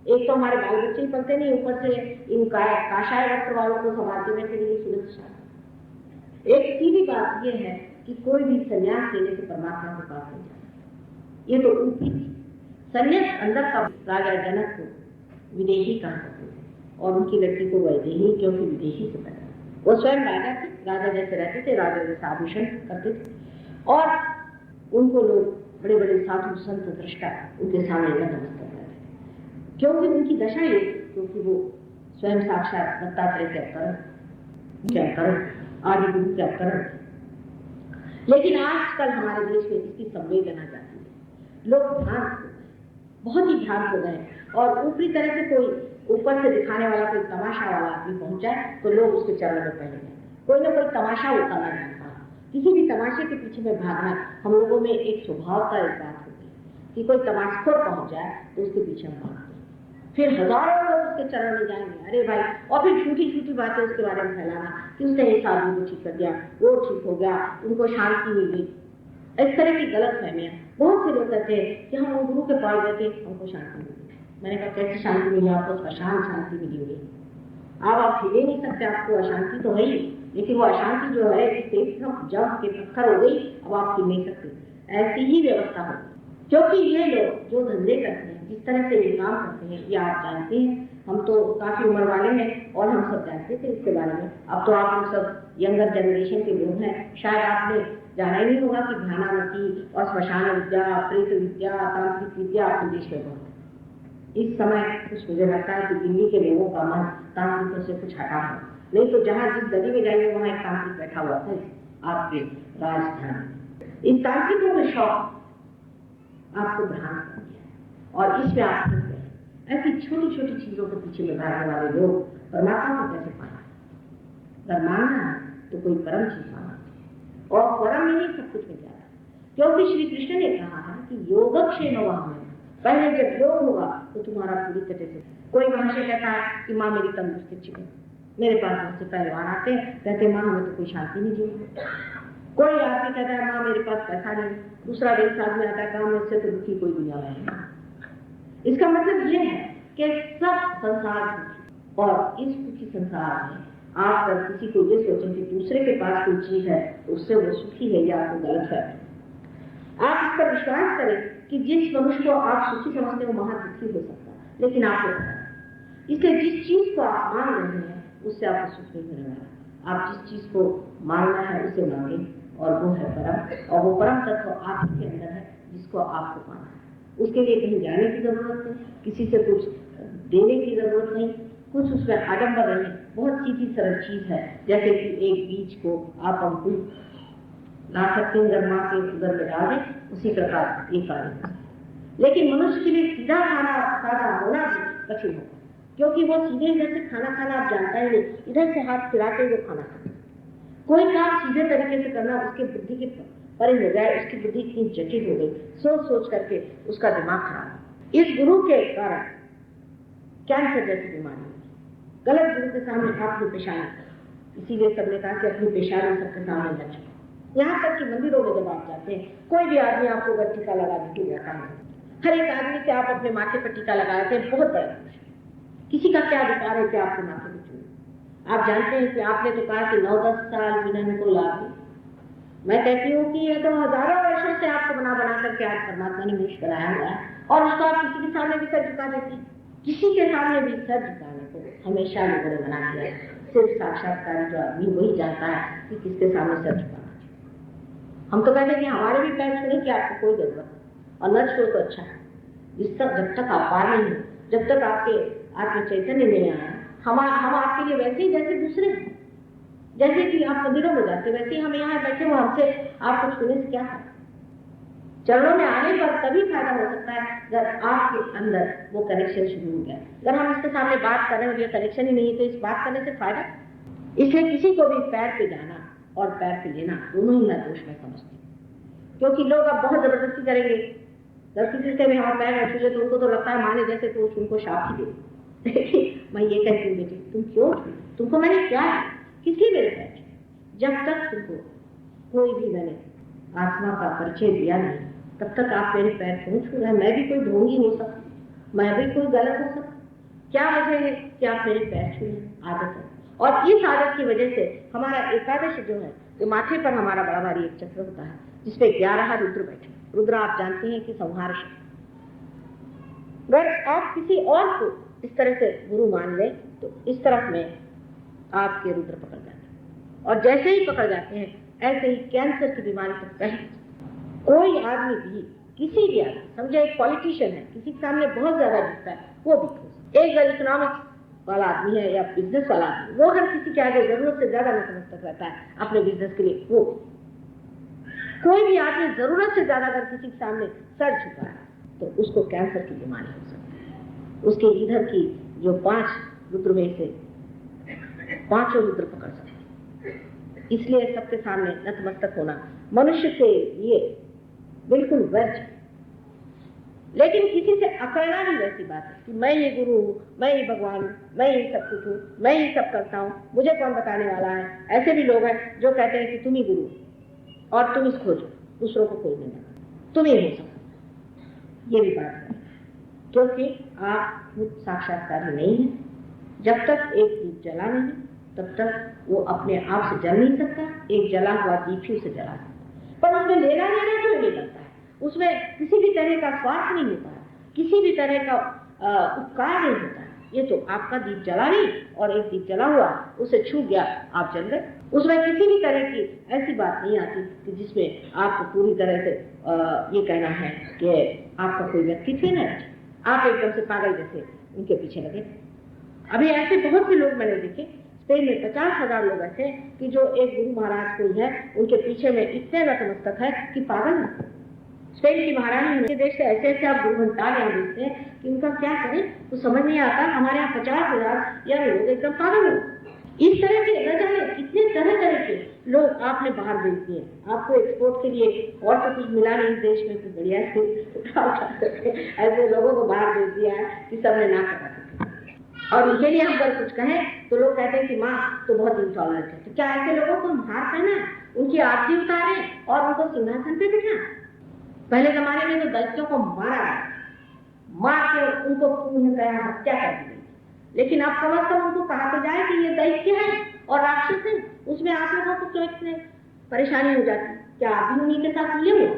एक तो हमारे बाल बच्चे ही पढ़ते नहीं, ऊपर से इन काशाय वस्त्र वालों को संभालते में के लिए सुरक्षा। एक सीधी बात यह है कि कोई भी संन्यास लेने से परमात्मा के पास नहीं जाता। ये तो ऊपरी संन्यास अंदर का। राजा जनक को विदेही कहा करते थे और उनकी लड़की को वैदेही, क्योंकि विदेशी से पैदा। वो स्वयं राजा थे, राजा जैसे रहते थे, राजा जैसे आभूषण करते थे और उनको लोग बड़े बड़े साधु संत दृष्टा उनके सामने नतमस्तक करते थे, क्योंकि उनकी दशा ये, क्योंकि वो स्वयं साक्षात दत्तात्रेय के अवतरण आदि गुरु के अवतरण। लेकिन आजकल हमारे देश में इसकी संवेदना जाती है, लोग भ्रांत हो गए, बहुत ही भ्रांत हो गए और ऊपरी तरह से कोई ऊपर से दिखाने वाला कोई तमाशा वाला आदमी पहुंच जाए तो लोग उसके चरण में पहले जाते। कोई ना कोई तमाशा होता ना जानता, किसी भी तमाशे के पीछे में भागना हम लोगों में एक स्वभाव का एक बात होती है कि कोई तमाशखोर पहुंच जाए तो उसके पीछे हम भागते, फिर हजारों लोग उसके चरण में जाएंगे, अरे भाई, और फिर छोटी छोटी बातें उसके बारे में फैलाना कि उसने इस आदमी को ठीक कर दिया, वो ठीक हो गया, उनको शांति मिल गई। इस तरह की गलत फहमियां बहुत से लोग कहते हैं कि हम गुरु के पास गए थे, हमको शांति मिली। मैंने कहा, कैसी शांति मिली आपको? अशांत शांति मिली हुई। अब आप हिल नहीं सकते, आपको अशांति तो है ही, लेकिन वो अशांति जो है जब के पत्थर हो गई, अब आप हिल नहीं सकते। ऐसी ही व्यवस्था होगी, क्योंकि ये लोग जो धंधे करते हैं, जिस तरह से ये काम करते हैं, ये आप जानते हैं। हम तो काफी उम्र वाले हैं और हम सब जानते थे इसके बारे में। अब तो आप लोग सब यंगर जनरेशन के लोग हैं, शायद आपने जाना ही नहीं होगा कि घानामती और श्मशान विद्या, प्रेत विद्या, तांत्रिक विद्या अपने देश में बहुत है। इस समय कुछ मुझे लगता है कि दिल्ली के लोगों का मन तांत्रिकों से कुछ हटा है, नहीं तो जहाँ जिस गली में जाएंगे वहाँ एक तांत्रिक बैठा हुआ था आपके राजधानी। इन तांत्रिकों का शौक आपको भ्रांत कर दिया और इसमें आप ऐसी छोटी छोटी चीजों के पीछे में भागने वाले लोग परमात्मा को कैसे पाना? अगर मानना है तो कोई परम चीज माना, और परम में ही सब कुछ मिल जाता है, क्योंकि श्री कृष्ण ने कहा है कि योगक्षेम वहां, पहले जब योग होगा तो तुम्हारा पूरी तरह से। कोई मनुष्य कहता है कि माँ मेरी तंदुरुस्ती अच्छी है, मेरे पास मुझसे पहलवान आते हैं, कहते माँ हमें तो कोई शांति नहीं जीती। कोई आदमी कहता है माँ मेरे पास पैसा नहीं, दूसरा देश आदमी आता है काम मुझसे तो दुखी कोई दुनिया में नहीं। इसका मतलब ये है कि सब संसार दुखी, और इस दुखी संसार में आप अगर किसी को ये सोचें कि दूसरे के पास कोई चीज है उससे वो सुखी है, या आपको गलत है। आप इस पर विश्वास करें कि जिस मनुष्य को आप सुखी समझते हो वहां दुखी हो सकता है, लेकिन आपको पता है। इसलिए जिस चीज को आप मान रहे हैं उससे आपको सुख नहीं मिलने वाला। आप जिस चीज को मानना है उसे मांगे, और वो है परम, और वो परम तत्व आपके अंदर है जिसको आपको पाना है। उसके लिए कहीं जाने की जरूरत नहीं, किसी से कुछ देने की जरूरत नहीं, कुछ उसमें आडंबर नहीं। बहुत सीधी सरल चीज है, जैसे कि एक बीज को आप अंकुर ला सकते हैं, अगर माँ के उदर में डाल दें, उसी प्रकार ये कार्य। लेकिन मनुष्य के लिए सीधा खाना सादा होना भी कठिन होगा, क्योंकि वो सीधे इधर से खाना आप जानता ही नहीं, इधर से हाथ फिराते हुए खाना खाते। कोई काम सीधे तरीके से करना उसके बुद्धि के परे हो जाए, उसकी बुद्धि इतनी जटिल हो गई, सोच सोच करके उसका दिमाग खराब। इस गुरु के कारण कैंसर जैसी बीमारी होगी, गलत गुरु के सामने आपकी पेशानी, इसीलिए सबने कहा कि अपनी पेशानी सबके सामने न छुपो। यहाँ तक कि मंदिरों में जब आप जाते हैं, कोई भी आदमी आपको अगर टीका लगा देते जाता है, हर एक आदमी से आप अपने माथे पर टीका लगाते हैं, बहुत बड़ा किसी का क्या अधिकार है कि आपके माथे पर छुए? आप जानते हैं कि आपने तो कहा कि 9-10 साल बिना को लाभ। मैं कहती हूँ कि ये तो हजारों वर्षों से आपको बना करके आज परमात्मा ने मनुष्य बनाया हुआ है, और उसको आप किसी के सामने भी सर झुका देती। किसी के सामने भी सर झुकाने को हमेशा लोगों ने बना दिया है। सिर्फ साक्षात्कार जो आदमी वही जानता है कि किसके सामने सर झुकाना। हम तो कहते हैं कि हमारे भी पैर छूने की आपको कोई जरूरत नहीं, और न छो तो अच्छा है। जब तक आप पार नहीं हो, जब तक आपके आत्म चैतन्य नहीं आया, हम आपके लिए वैसे ही जैसे दूसरे हैं। जैसे कि आप मंदिरों में जाते वैसे ही हम यहाँ बैठे हो, हमसे आपको छूने से क्या है? चरणों में आने पर तभी फायदा हो सकता है अगर आपके अंदर वो कनेक्शन शुरू हो गया। अगर हम इसके सामने बात कर रहे हैं और ये कनेक्शन ही नहीं है तो इस बात करने से फायदा। इसलिए किसी को भी पैर पे जाना और पैर पे लेना दोनों ही मैं दोष में समझती हूँ, क्योंकि लोग अब बहुत जबरदस्ती करेंगे। जब किसी से भी हम पैर न छूए तो उनको तो लगता है माने जैसे तो उनको शाप ही दे। मैं ये कहती हूँ बेटी, तुम क्यों छू? तुमको मैंने क्या है? किसलिए मेरे पैर छू? जब तक तुमको कोई भी मैंने आत्मा का परिचय दिया नहीं तब तक आप मेरे पैर क्यों छू रहे हैं? मैं भी कोई ढोंगी हो सकती, मैं भी कोई गलत हो सकती। क्या वजह है कि आप मेरे पैर छूए? आदत है। और इस आदत की वजह से हमारा एकादश जो है, जो माथे पर हमारा बड़ा भारी एक चक्र होता है जिसपे 11 रुद्र बैठे। रुद्र आप जानते हैं कि संहार शक्ति। अगर आप किसी और को इस तरह से गुरु मान लें तो इस तरफ में आपके रुद्र पकड़ जाते हैं, और जैसे ही पकड़ जाते हैं ऐसे ही कैंसर की बीमारी तक पहले कोई आदमी भी, किसी भी आदमी, समझे एक पॉलिटिशियन है, किसी के सामने बहुत ज्यादा दिखता है, वो भी एक इकोनॉमिक्स वाला आदमी है या बिजनेस वाला आदमी, वो हर किसी के आगे जरूरत से ज्यादा नतमस्तक रहता है अपने बिजनेस के लिए। वो कोई भी आदमी जरूरत से ज्यादा अगर किसी के सामने सर झुका है तो उसको कैंसर की बीमारी हो सकती है। उसके इधर की जो 5 रुद्र में से 5 रुद्र पकड़ सकते हैं। इसलिए सबके सामने नतमस्तक होना मनुष्य के लिए बिल्कुल वर्ज। लेकिन किसी से अकड़ना भी वैसी बात है कि मैं ये गुरु हूँ, मैं ये भगवान हूँ, मैं ये सब कुछ हूँ, मैं ये सब करता हूँ, मुझे कौन बताने वाला है। ऐसे भी लोग हैं जो कहते हैं कि तुम ही गुरु और तुम इस खोजो, दूसरों को खोजने लगा, तुम ही हो सकते। ये भी बात है क्योंकि आप खुद साक्षात्कारी नहीं है। जब तक एक दीप जला नहीं तब तक वो अपने आप से जल नहीं सकता। एक जला हुआ दीप ही उसे जला सकता, पर उसमें लेना देना क्यों नहीं करता है? उसमें किसी भी तरह का स्वार्थ नहीं होता है, किसी भी तरह का उपकार नहीं होता है। ये तो आपका दीप जला नहीं और एक दीप जला हुआ, उसे छू गया, आप जल गए। उसमें किसी भी तरह की ऐसी बात नहीं आती कि जिसमें आपको पूरी तरह से ये कहना है कि आपका कोई व्यक्तित्व नहीं, आप एकदम से पागल जैसे उनके पीछे लगे। अभी ऐसे बहुत से लोग मैंने देखे, स्पेन में 50,000 लोग ऐसे कि जो एक गुरु महाराज कोई है उनके पीछे में इतने नतमस्तक है कि पागल है। स्पेन की महारानी उनके देश से ऐसे ऐसे आप गुरु घंटाल यहाँ देखते हैं कि उनका क्या करें तो समझ नहीं आता। हमारे यहाँ 50,000 या लोग एकदम पागल हो। इस तरह के न जाने कितने तरह तरह के लोग आपने बाहर भेज दिए। आपको एक्सपोर्ट के लिए और तो कुछ मिला नहीं देश में, तो बढ़िया से ऐसे लोगों को बाहर भेज दिया है कि सबने ना करा सके। और उनके लिए हम अगर कुछ कहें तो लोग कहते हैं कि माँ तो बहुत इंटॉलरेंट है। तो क्या ऐसे लोगों को मार करना, उनकी आरती उतारे और उनको सिंहासन पे बिठा? पहले जमाने में तो दैत्यों को मार के उनको हत्या कर दी गई, लेकिन अब कम से कम उनको कहा तो जाए कि ये दैत्य है और राक्षस है। उसमें आप लोगों को क्यों इतने परेशानी हो जाती? क्या आप भी उन्हीं के साथ लिए हो?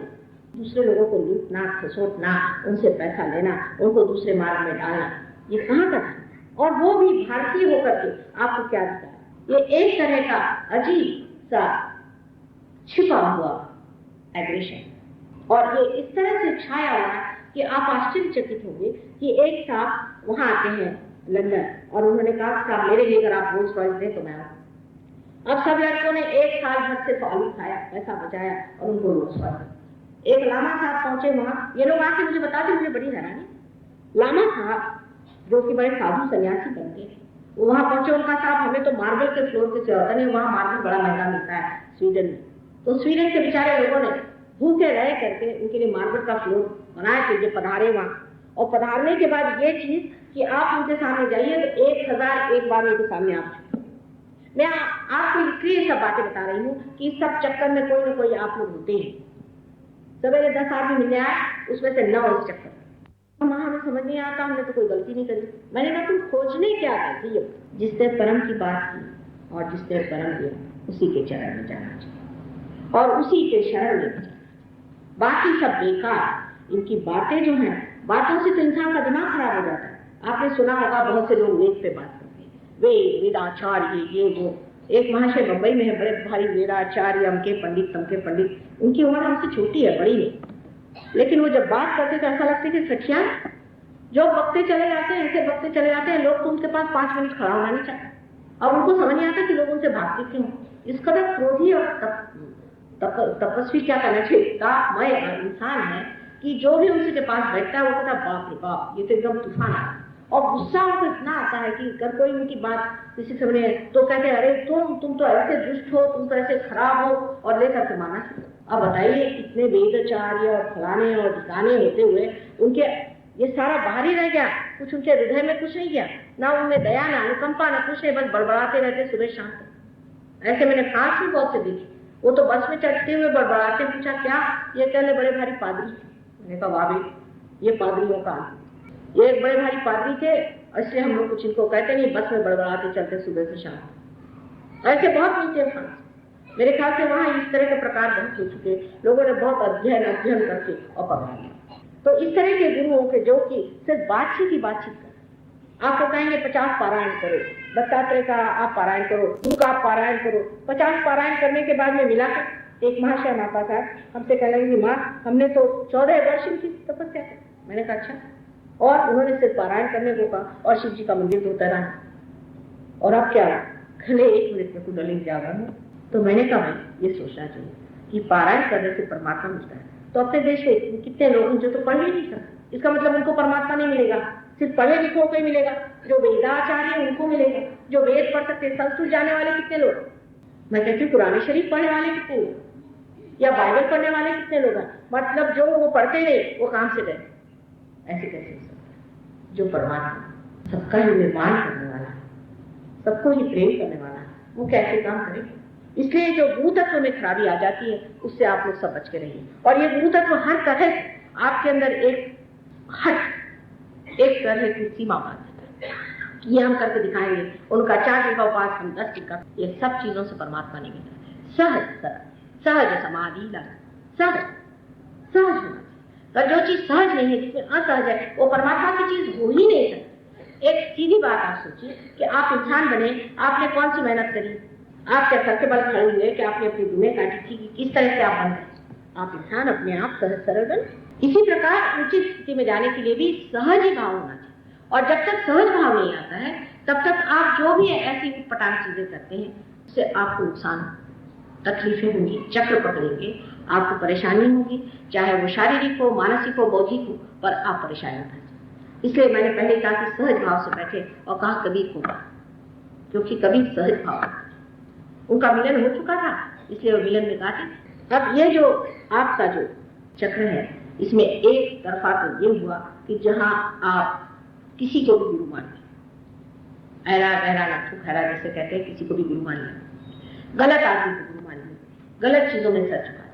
दूसरे लोगों को लूटना, खसोटना, उनसे पैसा लेना, उनको दूसरे मार्ग में डालना, ये कहाँ का था? और वो भी भारतीय होकर के आपको क्या दिखता है? ये एक तरह का अजीब सा छिपा हुआ एग्रेशन, और ये इस तरह से छाया हुआ है कि आप आश्चर्यचकित होंगे कि एक साहब वहां आते हैं लंदन और उन्होंने कहा साहब मेरे लिए अगर आप रोल्स रॉयस दें तो मैं आऊँ। अब सब लड़कों ने 1 साल भर से फॉलो खाया, पैसा बचाया और उनको रोल्स रॉयस। एक लामा साहब पहुंचे वहां, ये लोग आके मुझे बताते, मुझे बड़ी हैरानी। लामा साहब जो कि बड़े साधु सन्यासी बन गए, वो वहां पहुंचे, उनका साहब हमें तो मार्बल के फ्लोर पे चढ़ता नहीं, वहां मार्बल बड़ा महंगा मिलता है स्वीडन में। तो स्वीडन के बेचारे लोगों ने भूखे रह करके उनके लिए मार्बल का फ्लोर बनाए थे जो पधारे वहां। और पधारने के बाद ये चीज कि आप उनके सामने जाइए तो 1001 बार उनके सामने आप चुके। मैं आपको इसलिए सब बातें बता रही हूँ कि इस सब चक्कर में कोई ना कोई आप लोग होते हैं। सवेरे 10 आदमी मिलने आया, उसमें से 9 इस चक्कर हमें समझ नहीं आता, हमने तो कोई गलती नहीं करी। मैंने कहा तुम खोजने क्या करती हो? जिसने परम की बात की और जिसने परम दिया उसी के चरण में जाना चाहिए और उसी के शरण में जाना। बाकी सब बेकार। इनकी बातें जो हैं, बातों से तो इंसान का दिमाग खराब हो जाता है। आपने सुना होगा बहुत से लोग वेद पे बात करते हैं, वेद, वेदाचार्य, ये वो। एक महाशय मुंबई में है, बड़े भारी वेदाचार्य, अमके पंडित तमके पंडित। उनकी उम्र हमसे छोटी है, बड़ी नहीं, लेकिन वो जब बात करते तो ऐसा लगता है कि सठिया जो बकते चले जाते हैं, ऐसे बकते चले जाते हैं, लोग तो उनके पास 5 मिनट खड़ा होना नहीं चाहते। अब उनको समझ नहीं आता कि लोग उनसे भागते क्यों। इस कदर क्रोधी और तपस्वी क्या करना चाहिए, तापमय इंसान है कि जो भी उनसे के पास बैठता है वो कहता बाप रे बाप, ये तो एकदम तूफान है। और गुस्सा उनको इतना आता है कि अगर कोई उनकी बात किसी से तो कहते हैं अरे तुम तो ऐसे दुष्ट हो, तुम तो ऐसे खराब हो, और लेकर के माना। अब बताइए, इतने वेदाचार्य और फलाने और ठिकाने होते हुए उनके ये सारा बाहरी रह गया, कुछ उनके हृदय में कुछ नहीं गया, ना उनमें दया, ना अनुकंपा, ना कुछ नहीं, बस बड़बड़ाते रहते सुबह शाम तक। ऐसे मैंने फ्रांस में बहुत से देखे, वो तो बस में चढ़ते हुए बड़बड़ाते। पूछा क्या? ये कहने बड़े भारी पादरी। मैंने कहा वाह भाई, ये पादरियों का, ये एक बड़े भारी पादरी थे, इसलिए हम लोग कुछ इनको कहते नहीं, बस में बड़बड़ाते चलते सुबह से शाम। ऐसे बहुत मिलते हैं फ्रांस। मेरे ख्याल से वहां इस तरह के प्रकार बहुत हो चुके, लोगों ने बहुत अध्ययन करके और पकड़ा लिया। तो इस तरह के गुरुओं के जो कि सिर्फ बातचीत कर, आपको कहेंगे 50 पारायण करो, दत्तात्रेय का आप पारायण करो, गुरु का आप पारायण करो। 50 पारायण करने के बाद में मिला एक महाशय माता था, हमसे कह लगे माँ हमने तो 14 वर्ष की तपस्या की। मैंने कहा अच्छा, और उन्होंने सिर्फ पारायण करने को कहा, और शिव जी का मंदिर तो उतरा है, और अब क्या खले 1 मिनट में कुंडली जागरण। तो मैंने कहा भाई ये सोचना चाहिए कि पारायण करने से परमात्मा मिलता है। तो अपने देश में कितने लोग जो तो पढ़ ही नहीं सकते, इसका मतलब उनको परमात्मा नहीं मिलेगा, सिर्फ पढ़े लिखों को ही मिलेगा। जो वेदाचार्य है उनको मिलेगा, जो वेद पढ़ सकते, संस्कृत जाने वाले कितने लोग, मैं कहती हूँ कुरान शरीफ पढ़ने वाले कितने लोग, या बाइबल पढ़ने वाले कितने लोग हैं। मतलब जो वो पढ़ते नहीं वो काम से गए, ऐसे कैसे हो सकता? जो परमात्मा सबका ही निर्माण करने वाला है, सबको ही प्रेम करने वाला है, वो कैसे काम करेगा? इसलिए जो भूतत्व में खराबी आ जाती है उससे आप लोग सब बच के रहिए। और ये भूतत्व हर तरह से आपके अंदर एक तरह की सीमा बांध देता है। ये हम करके दिखाएंगे, उनका 4 दिन का उपास, हम 10 दिन का, ये सब चीजों से परमात्मा नहीं मिलता। सहज समाधि लगा, सहज होना। पर जो चीज सहज नहीं है, जिसमें असहज है, वो परमात्मा की चीज हो ही नहीं सकती। एक सीधी बात आप सोचिए कि आप इंसान बने, आपने कौन सी मेहनत करी, आप क्या करके बल खड़े हुए कि आपने अपनी दुनिया काटी थी, किस तरह से आप बन गए? आप इंसान अपने आप सहज सरल बन। इसी प्रकार उचित स्थिति में जाने के लिए भी सहज ही भाव होना चाहिए। और जब तक सहज भाव नहीं आता है तब तक आप जो भी ऐसी उटपटांग चीजें करते हैं उससे आपको नुकसान, तकलीफें होंगी, चक्र पकड़ेंगे, आपको परेशानी होगी, चाहे वो शारीरिक हो, मानसिक हो, बौद्धिक हो, पर आप परेशानी होंगे। इसलिए मैंने पहले कहा कि सहज भाव से बैठे, और कहा कबीर को, क्योंकि कबीर सहज भाव, उनका मिलन हो चुका था, इसलिए वो मिलन में गाते। अब ये जो आपका जो चक्र है, इसमें एक तरफा तो ये हुआ कि जहां आप किसी को भी गुरु मान लिया, ऐरा गहरा लट्ठू खैरा जैसे कहते हैं, किसी को भी गुरु मान लिया, गलत आदमी को गुरु मान लिया, गलत चीजों में सच चुका।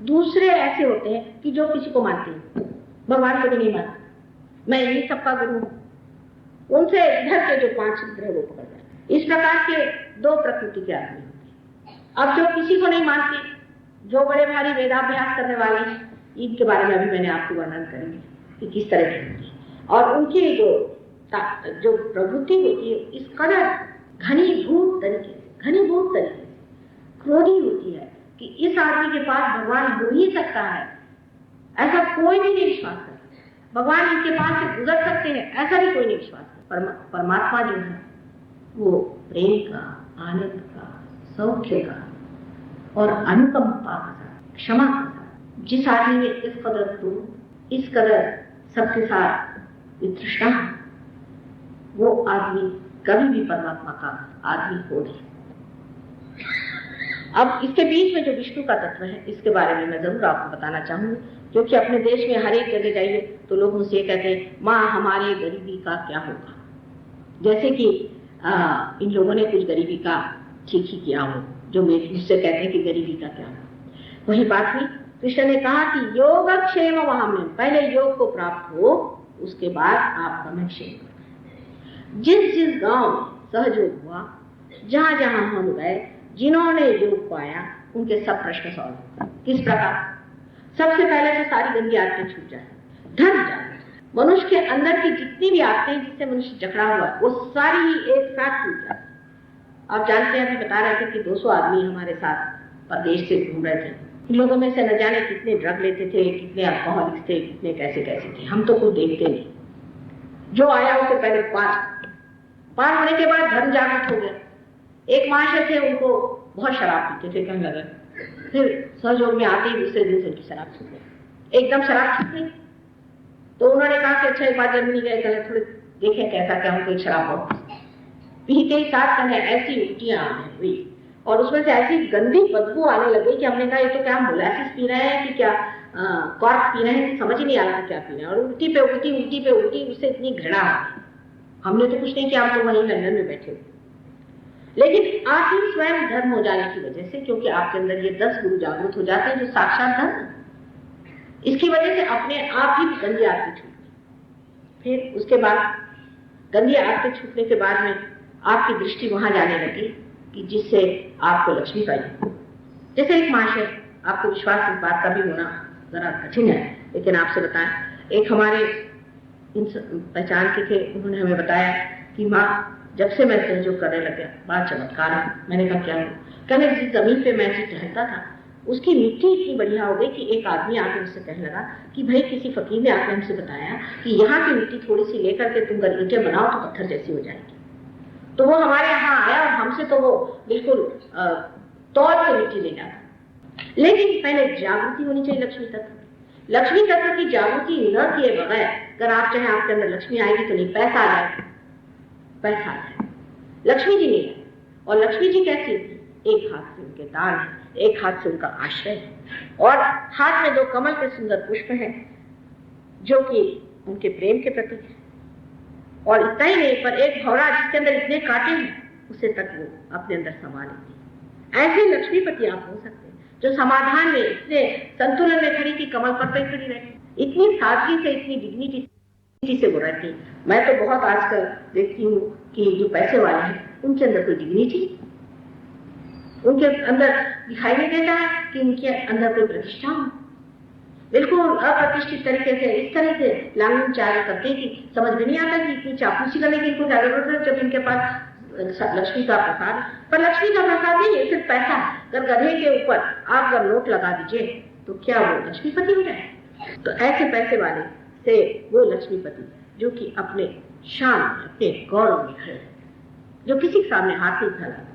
दूसरे ऐसे होते हैं कि जो किसी को मानते हैं, भगवान को भी नहीं मानते, मैं इन्हीं सबका गुरु हूं, उनसे इधर के जो 5 सूत्र है वो पकड़ जाए। इस प्रकार के 2 प्रकृति के आदमी। अब जो किसी को नहीं मानते, जो बड़े भारी वेदाभ्यास करने वाले, इनके बारे में अभी मैंने आपको वर्णन करेंगे कि किस तरह की होती है, और उनकी जो प्रवृत्ति होती है इस कदर घनीभूत तरीके से क्रोधी होती है कि इस आदमी के पास भगवान हो ही सकता है, ऐसा कोई भी नहीं विश्वास करता। भगवान इनके पास से गुजर सकते हैं, ऐसा भी कोई नहीं विश्वास करता। परमात्मा जो है वो प्रेम का, आनंद का, सौख्य का और अनुकंपा का, क्षमा का, जिस आदमी में इस कदर क्रोध, इस कदर सबके साथ वितृष्णा, वो आदमी कभी भी परमात्मा का आदमी हो नहीं। अब इसके बीच में जो विष्णु का तत्व है, इसके बारे में मैं जरूर आपको बताना चाहूंगी, क्योंकि अपने देश में हर एक जगह जाइए तो लोग मुझसे ये कहते हैं, माँ हमारे गरीबी का क्या होगा। जैसे कि इन लोगों ने कुछ गरीबी का ठीक ही किया हो, जो मुझसे कहते हैं कि गरीबी का क्या होगा। वही बात हुई, कृष्ण ने कहा कि योगक्षेम वहां में, पहले योग को प्राप्त हो, उसके बाद आप हमें क्षेम। जिस गांव सहयोग हुआ, जहां जहां हम गए, जिन्होंने योग पाया, उनके सब प्रश्न सॉल्व। किस प्रकार? सबसे पहले तो सारी गंदी आदतें छूट जाए, ढक जाए। मनुष्य के अंदर की जितनी भी आदतें जिससे मनुष्य जकड़ा हुआ है, वो सारी ही एक साथ छूट जाए। आप जानते हैं, अभी बता रहे थे कि 200 आदमी हमारे साथ प्रदेश से घूम रहे थे। इन लोगों में से न जाने कितने ड्रग लेते थे, कितने अल्कोहलिक्स थे, कितने कैसे थे, हम तो कुछ देखते नहीं। जो आया उसे पहले पार होने के बाद धर्म जागृत हो गया। एक महाशय थे, उनको बहुत शराब पीते थे, कहने लगे, फिर सहयोग में आते ही दूसरे दिन से उनकी शराब छूट गई, एकदम शराब छूट गई। तो उन्होंने कहा कि अच्छा एक बार जर्मनी गए, चले थोड़े देखें कैसा क्या हमको शराब हो। पीते ही साथ करने ऐसी उल्टियां हुई और उसमें से ऐसी गंदी बदबू आने लगी कि हमने कहा ये तो क्या हम मोलासिस पी रहे हैं कि क्या कॉर्क पी रहे हैं, कि समझ ही नहीं आ रहा था क्या पी रहे हैं। और उल्टी पे उल्टी, उल्टी पे उल्टी, उससे इतनी घृणा। हमने तो कुछ नहीं किया, हम तो वहीं लंदन में बैठे हुए। लेकिन आप ही स्वयं धर्म हो जाने की वजह से, क्योंकि आपके अंदर ये 10 गुरु जागृत हो जाते हैं जो साक्षात धर्म, इसकी वजह से अपने आप ही गंदी आदतें छूट गई। फिर उसके बाद गंदी आदतें छूटने के बाद में आपकी दृष्टि वहां जाने लगी कि जिससे आपको लक्ष्मी पाई। जैसे एक महाशय, आपको विश्वास इस बात का भी होना जरा कठिन है, लेकिन आपसे बताएं, एक हमारे पहचान के थे, उन्होंने हमें बताया कि माँ जब से मैं सहयोग करने लगा बड़ा चमत्कार है। मैंने कहा क्या? कहने जिस जमीन पे मैं टहलता था उसकी मिट्टी इतनी बढ़िया हो गई कि एक आदमी आके मुझसे कहने लगा कि भाई किसी फकीर ने आके हमसे बताया कि यहाँ की मिट्टी थोड़ी सी लेकर के तुम अगर ईंटें बनाओ तो पत्थर जैसी हो जाएगी। तो वो हमारे यहाँ आया और हमसे तो वो बिल्कुल तौल से मिट्टी ले जाता। लेकिन पहले जागृति होनी चाहिए लक्ष्मी तत्व। लक्ष्मी तत्व की जागृति न किए बगैर अगर आप चाहे आपके अंदर लक्ष्मी आएगी तो नहीं, पैसा आ जाएगा, पैसा आ जाएगा। लक्ष्मी जी नहीं है। और लक्ष्मी जी कैसी? एक हाथ से उनके दान है, एक हाथ से उनका आश्रय है, और हाथ में 2 कमल के सुंदर पुष्प हैं जो कि उनके प्रेम के प्रतीक है। और इतना ही नहीं, पर एक भौरा जिसके अंदर इतने कांटे हैं उसे तक वो अपने अंदर समा लेती है। ऐसे लक्ष्मीपति आप हो सकते हैं जो समाधान में इतने संतुलन में खड़ी थी, कमल पर पे खड़ी रहती, इतनी सादगी से, इतनी डिग्निटी से वो रहती। मैं तो बहुत आजकल देखती हूँ कि जो पैसे वाले हैं उनके अंदर कोई डिग्निटी, उनके अंदर दिखाई नहीं देता है कि उनके अंदर कोई प्रतिष्ठा हो। बिल्कुल अप्रतिष्ठित तरीके से, इस तरह से लांगन चार्ज करते हैं कि समझ में नहीं आता कि इतनी चापूसी करने की इनको क्या जरूरत है जब इनके पास लक्ष्मी का प्रसाद है। पर लक्ष्मी का प्रसाद नहीं है, सिर्फ पैसा है। अगर गधे के ऊपर आप अगर नोट लगा दीजिए तो क्या वो लक्ष्मीपति हो जाए? तो ऐसे पैसे वाले से वो लक्ष्मीपति जो कि अपने शान, अपने गौरव में खड़े, जो किसी के सामने हाथ नहीं फैलाता,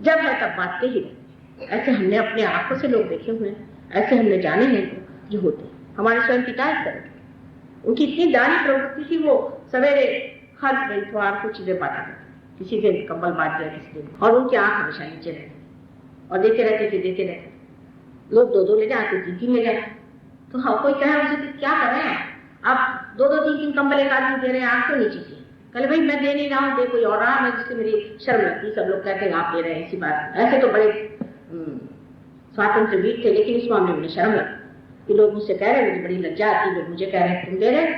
जब है तब बांटते ही रहते। ऐसे हमने अपने आंखों से लोग देखे हुए हैं, ऐसे हमने जाने हैं जो होते। हमारे स्वयं पिता इस तरह, उनकी इतनी दानी प्रवृत्ति थी, वो सवेरे हर इतवार को चीजें बांटा करते, किसी दिन कंबल बांट दिया, किसी दिन, और उनकी आंख हमेशा नीचे रहती और देते रहते थे, देते रहते। लोग 2-2 ले जाते, 3-3 ले जाते। तो हाँ, कोई कहे उनसे क्या कर रहे हैं आप, 2-2 3-3 कंबल एक आदमी दे रहे हैं, आंख तो नीचे की। कहले भाई मैं दे नहीं रहा हूँ, दे कोई और रहा, मैं जिससे मेरी शर्म लगती। सब लोग कहते हैं आप दे रहे हैं, ऐसी बात। ऐसे तो बड़े स्वातंत्र वीर थे, लेकिन इस मामले में शर्म लगती कि लोग मुझसे कह रहे हैं, मुझे बड़ी लज्जा आती, लोग मुझे कह रहे हैं तुम दे रहे।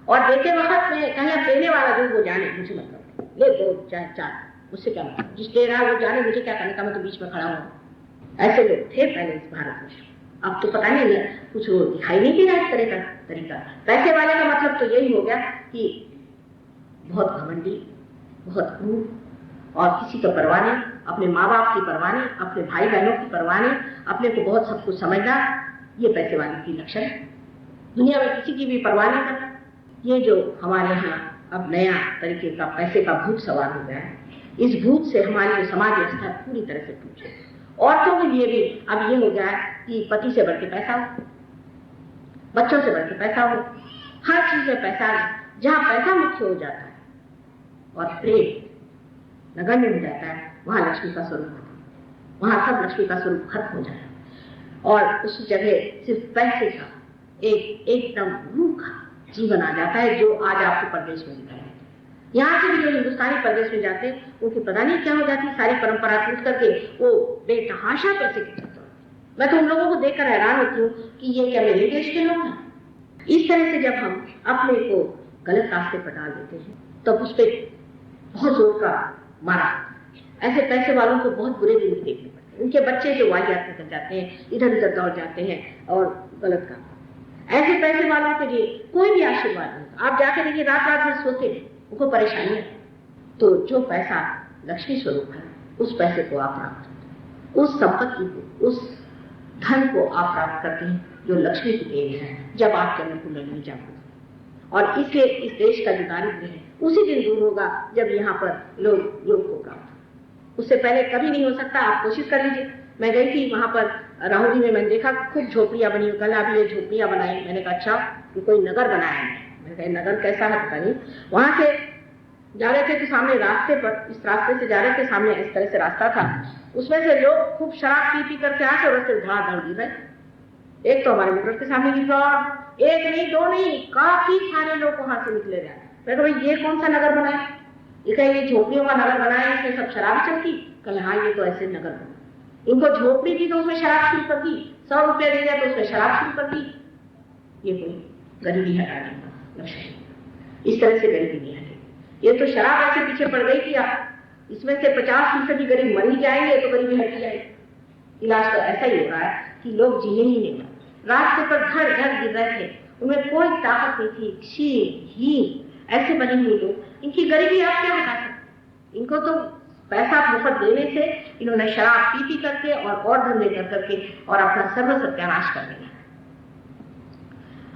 और देते वक्त में कहीं अब देने वाला जो वो जाने, मुझे मतलब ले 2 4 मुझसे क्या मतलब, जिस दे रहा है वो जाने, मुझे क्या करने का, मैं तो बीच में खड़ा हूँ। ऐसे लोग थे पहले इस भारत में। अब तो पता नहीं कुछ वो दिखाई नहीं दे रहा इस तरह का तरीका। पैसे वाले का मतलब तो यही हो गया कि बहुत घमंडी, बहुत क्रूर, और किसी का परवाह नहीं, अपने माँ बाप की परवाह नहीं, अपने भाई बहनों की परवाह नहीं, अपने को बहुत सब कुछ समझना, ये पैसे वाले की लक्षण है। दुनिया में किसी की भी परवाह नहीं करना। ये जो हमारे यहाँ अब नया तरीके का पैसे का भूत सवार हो गया है, इस भूत से हमारी समाज व्यवस्था पूरी तरह से टूट गई। औरतों के लिए भी अब ये हो गया है कि पति से बढ़ के पैसा हो, बच्चों से बढ़ के पैसा हो, हर चीज में पैसा है। जहाँ पैसा मुख्य हो जाता है और प्रेम नगण्य हो जाता है, वहां लक्ष्मी का स्वरूप होता है, वहां सब लक्ष्मी का स्वरूप खत्म हो जाता है। और उस जगह सिर्फ पैसे का एकदम रूखा जीवन आ जाता है, जो आज आपको प्रदेश में दिखाई देता है। यहाँ से भी जो हिंदुस्तानी प्रदेश में जाते हैं उनकी पता नहीं क्या हो जाती, सारी परंपरा टूट करके वो बेतहाशा पैसे के चक्कर। मैं तो उन लोगों को देखकर हैरान होती हूँ कि ये क्या मेरे देश के लोग हैं। इस तरह से जब हम अपने को गलत रास्ते पर डाल देते हैं तब तो उस पर बहुत जोर का मारा। ऐसे पैसे वालों को बहुत बुरे दिन देखने पड़ते हैं, उनके बच्चे जो वाहियात निकल जाते हैं, इधर उधर दौड़ जाते हैं और गलत काम। ऐसे पैसे वालों के लिए कोई भी आशीर्वाद नहीं। आप जाके देखिए, रात रात में सोते हैं, उनको परेशानी है। तो जो पैसा लक्ष्मी स्वरूप है, उस पैसे को आप प्राप्त करते हैं, उस संपत्ति को, उस धन को आप प्राप्त करते हैं जो लक्ष्मी की देन है, जब आपके अंदर कुंडली जागृत। और इसलिए इस देश का जो दारिद्र्य है उसी दिन दूर होगा जब यहाँ पर लोग योग को प्राप्त, उससे पहले कभी नहीं हो सकता। आप कोशिश कर लीजिए। मैं गई थी वहां पर राहुरी में, मैंने देखा खूब झोपड़ियां बनी, कल अभी ये झोपड़ियां बनाई। मैंने कहा अच्छा कि कोई नगर बनाया है। मैंने कहा नगर कैसा है पता नहीं। वहां से जा रहे थे तो सामने रास्ते पर, इस रास्ते से जा रहे थे, सामने इस तरह से रास्ता था, उसमें से लोग खूब शराब पी पी करके आके और उससे धड़ाधड़ गिर रहे। एक तो हमारे मोटर के सामने गिर गया, एक नहीं दो नहीं, काफी सारे लोग वहां से निकले रहे। मैं भाई ये कौन सा नगर बना है? ये झोपड़ियों का नगर बना है, इसमें सब शराब चलती। कल हाँ ये तो ऐसे नगर बना। इनको झोपड़ी थी तो उसमें शराब शुरू कर दी, 100 रुपया दे दिया तो उसमें शराब शुरू कर दी। ये कोई गरीबी हटाने का लक्ष्य, इस तरह से गरीबी नहीं हटेगी। ये तो शराब ऐसे पीछे पड़ गई थी, आप इसमें से 50% गरीब मर ही जाएंगे तो गरीबी हट जाएगी। इलाज तो ऐसा ही हो रहा है कि लोग जिए ही नहीं। रास्ते पर घर घर गिर रहे थे, उनमें कोई ताकत नहीं थी, क्षीण हीन ऐसे बने हुए लोग। इनकी गरीबी आप क्या हटा सकते? इनको तो पैसा मुफ्त देने से इन्होंने शराब पी पी करके और धंधे कर करके और अपना सर्व सत्यानाश कर दिया।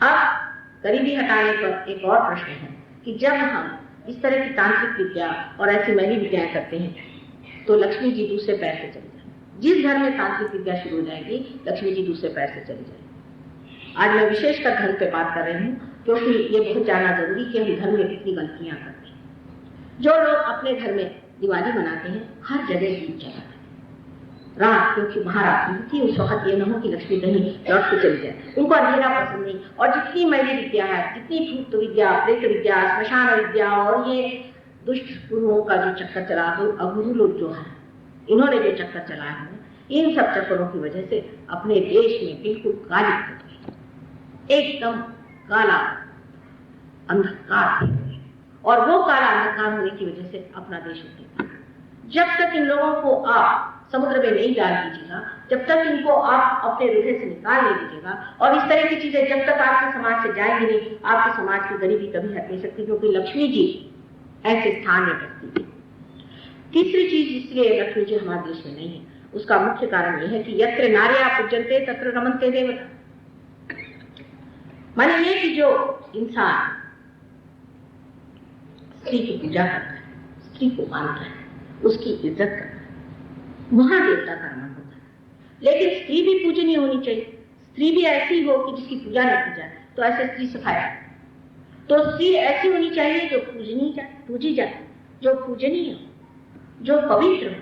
अब गरीबी हटाने पर एक और प्रश्न है कि जब हम इस तरह की तांत्रिक विद्या और ऐसी मैली विद्याएं करते हैं तो लक्ष्मी जी दूसरे पैर से चली जाएगी। जिस घर में तांत्रिक विद्या शुरू हो जाएगी लक्ष्मी जी दूसरे पैर से चली जाएगी। आज मैं विशेषकर धर्म पे बात कर रही हूँ क्योंकि ये बहुत जानना जरूरी कि हम धर्म में कितनी गलतियां करते हैं। जो लोग अपने घर में दिवाली मनाते हैं हर जगह दीप जलाते हैं रात, क्योंकि महारात्रि थी, उस वक्त ये न हो कि लक्ष्मी कहीं लौट के चली जाए। उनको अंधेरा पसंद नहीं। और जितनी मैली विद्या है, जितनी भूत विद्या, प्रेत विद्या, श्मशान विद्या और ये दुष्ट गुरुओं का जो चक्कर चला, अगुरु लोग जो है इन्होंने जो चक्कर चलाया है, इन सब चक्करों की वजह से अपने देश में बिल्कुल काली पड़ गई, एकदम काला अंधकार। और वो काला अंधकार होने की वजह से अपना देश उठेगा। जब तक इन लोगों को आप समुद्र में नहीं डाल दीजिएगा, जब तक इनको आप अपने हृदय से निकाल नहीं दीजिएगा, और इस तरह की चीजें जब तक आपके समाज से जाएंगी नहीं, आपके समाज की गरीबी कभी हट नहीं सकती, क्योंकि लक्ष्मी जी ऐसे स्थान में बैठती है। तीसरी चीज इसलिए लक्ष्मी जी हमारे देश में नहीं है, उसका मुख्य कारण यह है कि यत्र नार्या पूज्यन्ते तत्र रमन्ते देवता। माने ये कि जो इंसान स्त्री की पूजा करता है, स्त्री को मानता है, उसकी इज्जत करता है, वहां देवता का आगमन होता है। लेकिन स्त्री भी पूजनीय होनी चाहिए। स्त्री भी ऐसी हो कि जिसकी पूजा न की जाए, तो ऐसे स्त्री सफाया। तो स्त्री ऐसी होनी चाहिए जो पूजी जाए, जो पूजनीय हो, जो पवित्र हो,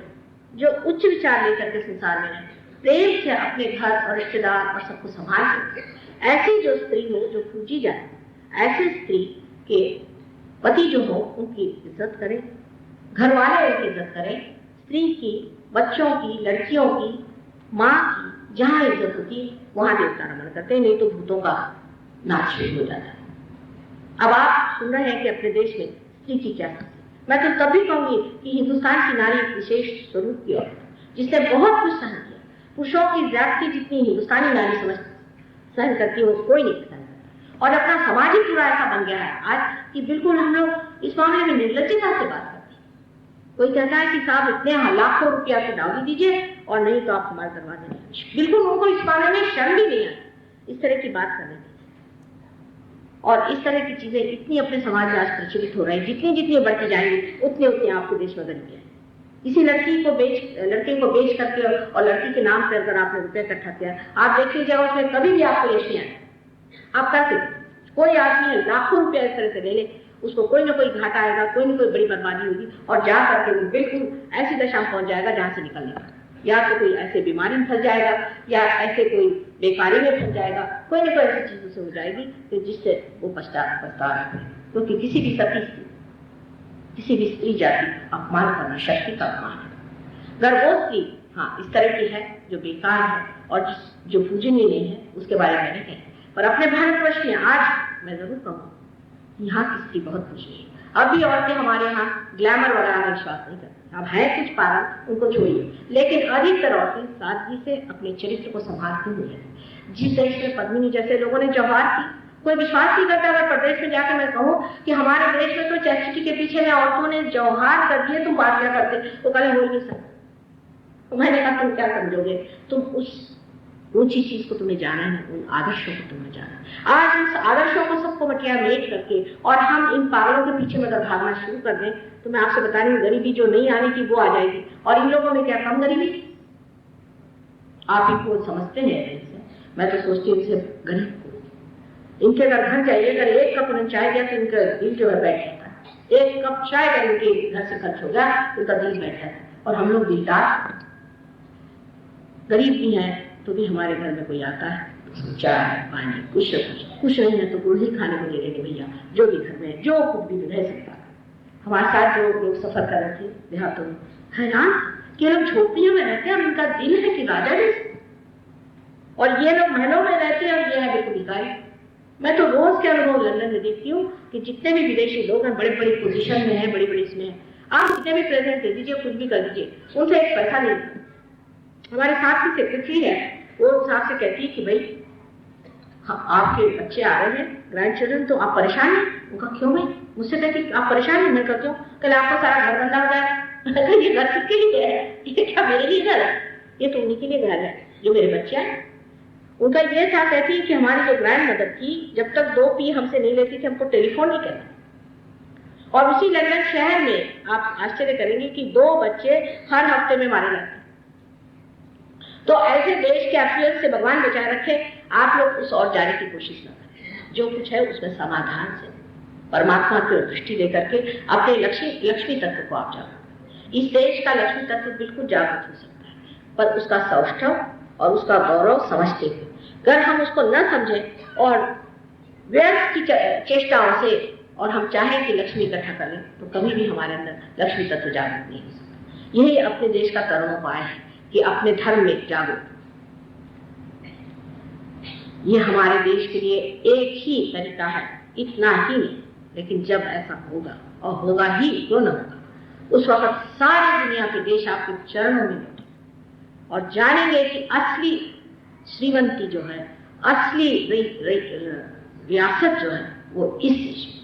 जो उच्च विचार लेकर के संसार में रहे, प्रेम से अपने घर और रिश्तेदार और सबको संभाल सकते। ऐसी जो स्त्री हो जो पूजी जाए, ऐसी स्त्री के पति जो हो उनकी इज्जत करें, घर वाले उनकी इज्जत करें, स्त्री की, बच्चों की, लड़कियों की, माँ की जहाँ इज्जत होती है वहां देवता रमन करते हैं, नहीं तो भूतों का नाच शुरू हो जाता है। अब आप सुन रहे हैं कि अपने देश में स्त्री की क्या स्थिति। मैं तो तभी कहूंगी कि हिंदुस्तान की नारी एक विशेष स्वरूप की औरत जिसने बहुत कुछ सहन किया। पुरुषों की ज्यादती जितनी हिंदुस्तानी नारी सहन करती है वो कोई नहीं सहन करता। और अपना समाज ही पूरा ऐसा बन गया है आज कि बिल्कुल हम लोग इस मामले में निर्लज्जता से बात करते हैं। कोई कहता है कि साहब इतने लाखों रुपया की डाउरी दीजिए और नहीं तो आप हमारे दरवाजे नहीं। बिल्कुल उनको इस मामले में शर्म भी नहीं आती इस तरह की बात करने की। और इस तरह की चीजें इतनी अपने समाज में आज प्रचलित हो रही, जितनी जितनी बढ़ती जाएंगी उतने उतने आपके देश में गरीबी है। किसी लड़के को बेच करके और लड़की के नाम पर अगर आपने रुपया इकट्ठा किया, आप देख लीजिएगा उसमें कभी भी आपको यश नहीं आएगा। आप कैसे, कोई आदमी लाखों रुपया इस तरह से ले ले, उसको कोई ना कोई घाटा आएगा, कोई ना कोई बड़ी बर्बादी होगी और जा करके वो बिल्कुल ऐसी दशा में पहुंच जाएगा जहां से निकलने का, या तो कोई ऐसे बीमारी में फंस जाएगा या ऐसे कोई बेकारी में फंस जाएगा, कोई ना कोई ऐसी चीजों से हो जाएगी तो जिससे वो पछता रहा है। क्योंकि किसी भी सती किसी भी स्त्री जाति अपमान करना शक्ति का अपमान है। अगर वो स्त्री हाँ इस तरह की है जो बेकार है और जो पूजनीय नहीं है उसके बारे में नहीं कहें, पर अपने भारतवर्ष में आज मैं जरूर कहूँ यहाँ की स्त्री बहुत पूजनीय है। अब भी औरतें हमारे यहाँ ग्लैमर वगैरह में विश्वास नहीं करती, अब है कुछ पारण उनको छोड़िए, लेकिन अधिकतर औरतें सादगी से अपने चरित्र को संभालती हुई है। जिस देश में पद्मिनी जैसे लोगों ने जौहर की, कोई विश्वास नहीं करता। अगर प्रदेश में जाकर मैं कहूँ कि हमारे देश में तो चैरिटी के पीछे में औरतों ने जौहर कर दिए, तुम बात क्या करते, तो कल हो ही नहीं सकता। तो मैंने कहा तुम क्या समझोगे, तुम उस ऊंची चीज को तुम्हें जाना है, उन आदर्शों को तुम्हें जाना है। आज उस आदर्शों को सबको मटिया मेट करके और हम इन पागलों के पीछे अगर भागना शुरू कर दें तो मैं आपसे बता रही हूँ गरीबी जो नहीं आने की वो आ जाएगी। और इन लोगों में क्या कम गरीबी? आप इनको समझते हैं? मैं तो सोचती हूँ इनसे गरीब को, इनके अगर घर जाइए, अगर एक कप उन्होंने चाय दिया तो इनका दिल जो है बैठ जाता है। एक कप चाय अगर इनके घर से खर्च हो गया उनका दिल बैठ जाता है। और हम लोग दिलदार गरीब भी हैं तो भी हमारे घर में कोई आता है, चाय पानी कुछ नहीं है तो गुड़ ही खाने को दे देंगे भैया, जो भी घर में जो कुछ भी रह सकता है। हमारे साथ जो लोग सफर कर रहे थे देहातों में, हैरान कि लोग झोपड़ियों में रहते हैं और इनका दिल है कि राजा जैसे, और ये लोग महलों में रहते हैं और ये है बिल्कुल भिखारी। मैं तो रोज के अनुभव लंदन में देखती हूँ कि जितने भी विदेशी लोग हैं बड़े बड़ी पोजीशन में हैं, बड़ी बड़ी इसमें हैं, आप जितने भी प्रेजेंट दे दीजिए, कुछ भी कर दीजिए, उनसे एक पैसा नहीं। हमारे साथ की सेक्रेटरी है, वो साहब से कहती है कि भाई आपके बच्चे आ रहे हैं ग्रैंड चिल्ड्रन, तो आप परेशान हैं? उनका क्यों भाई? मुझसे कहती आप परेशान हैं? मैं कहती हूँ कल आपका सारा घर बंदा हो जाएगा। ये घर किसके लिए है? ये क्या मेरे लिए घर है? ये तो उन्हीं के लिए घर है जो मेरे बच्चे हैं। उनका ये था, कहती है कि हमारी जो ग्रैंड मदर थी जब तक 2 पी हमसे नहीं लेती थी हमको टेलीफोन नहीं करना। और उसी लंदन शहर में आप आश्चर्य करेंगे कि 2 बच्चे हर हफ्ते में मारे जाते हैं। तो ऐसे देश के अफियत से भगवान बचाए रखे, आप लोग उस और जाने की कोशिश न करें। जो कुछ है उसमें समाधान से परमात्मा की दृष्टि लेकर के अपने लक्ष्मी तत्व को आप जागो। इस देश का लक्ष्मी तत्व बिल्कुल जागृत हो सकता है, पर उसका सौष्ठव और उसका गौरव समझते हुए, अगर हम उसको न समझें और व्यर्थ की चेष्टाओं से और हम चाहें कि लक्ष्मी इकट्ठा कर लें तो कभी भी हमारे अंदर लक्ष्मी तत्व जागृत नहीं हो सकता। यही अपने देश का तरुणोपाय है कि अपने धर्म में जागरूक। ये हमारे देश के लिए एक ही तरीका है, इतना ही नहीं, लेकिन जब ऐसा होगा और होगा ही, क्यों न होगा, उस वक्त सारी दुनिया के देश आपके चरणों में बैठे और जानेंगे कि असली श्रीमंती जो है, असली रियासत जो है वो इस देश में।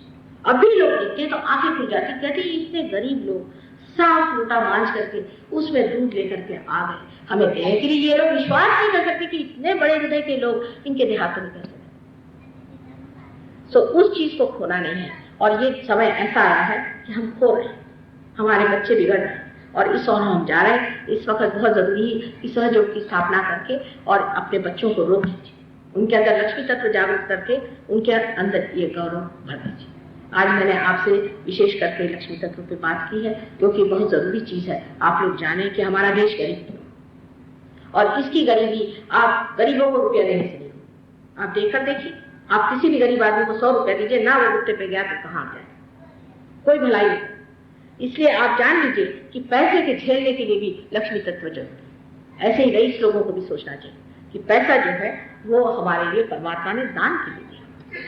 अभी लोग देखते हैं तो आंखें खुल जाती, कहते इतने गरीब लोग साफ लोटा मांझ करके उसमें दूध लेकर के आ गए हमें देने के लिए। ये लोग विश्वास नहीं कर सकते कि इतने बड़े हृदय के लोग इनके देहातों में कैसे। तो उस चीज को खोना नहीं है। और ये समय ऐसा आया है कि हम खो रहे हैं, हमारे बच्चे बिगड़ रहे हैं और इस ओर हम जा रहे हैं। इस वक्त बहुत जरूरी है कि सहयोग की स्थापना करके और अपने बच्चों को रोक दीजिए, उनके अंदर लक्ष्मी तत्व जागृत करके उनके अंदर ये गौरव भर दीजिए। आज मैंने आपसे विशेष करके लक्ष्मी तत्व पे बात की है क्योंकि बहुत जरूरी चीज है आप लोग जाने कि हमारा देश गरीब है और इसकी गरीबी आप गरीबों को रुपया देने से नहीं। आप देखकर देखिए, आप किसी भी गरीब आदमी को 100 रुपया दीजिए ना, वो गुट्टे पे गया तो कहाँ जाए, कोई भलाई नहीं। इसलिए आप जान लीजिए कि पैसे के झेलने के लिए भी लक्ष्मी तत्व जरूरी है। ऐसे ही रईस लोगों को भी सोचना चाहिए कि पैसा जो है वो हमारे लिए परमात्मा ने दान के लिए दिया।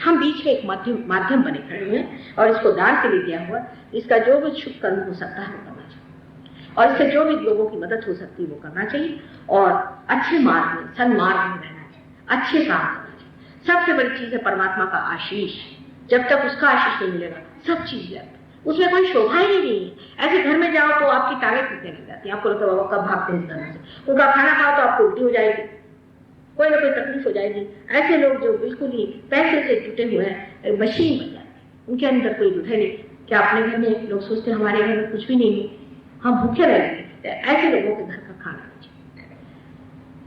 हम बीच में एक माध्यम बने खड़े हुए हैं और इसको दान के लिए दिया हुआ। इसका जो भी शुभ कर्म हो सकता है वो करना चाहिए और इससे जो भी लोगों की मदद हो सकती है वो करना चाहिए और अच्छे मार्ग में, सन्मार्ग में रहना चाहिए, अच्छे काम करना चाहिए। सबसे बड़ी चीज है परमात्मा का आशीष। जब तक उसका आशीष नहीं मिलेगा सब चीज व्यर्थ, उसमें कोई शोभा ही नहीं है। ऐसे घर में जाओ तो आपकी टांगें टूटने लग जाती है, आपको लगता है कब भागते हैं इस घर से। उनका खाना खाओ तो आपको उल्टी हो जाएगी, कोई ना कोई तकलीफ हो जाएगी। ऐसे लोग जो बिल्कुल ही पैसे से जुटे हुए हैं, मशीन बन जाते हैं, उनके अंदर कोई हृदय नहीं। क्या अपने घर में लोग सोचते हैं हमारे घर में कुछ भी नहीं है, हम भूखे रहेंगे? ऐसे लोगों के घर का खाना चाहिए।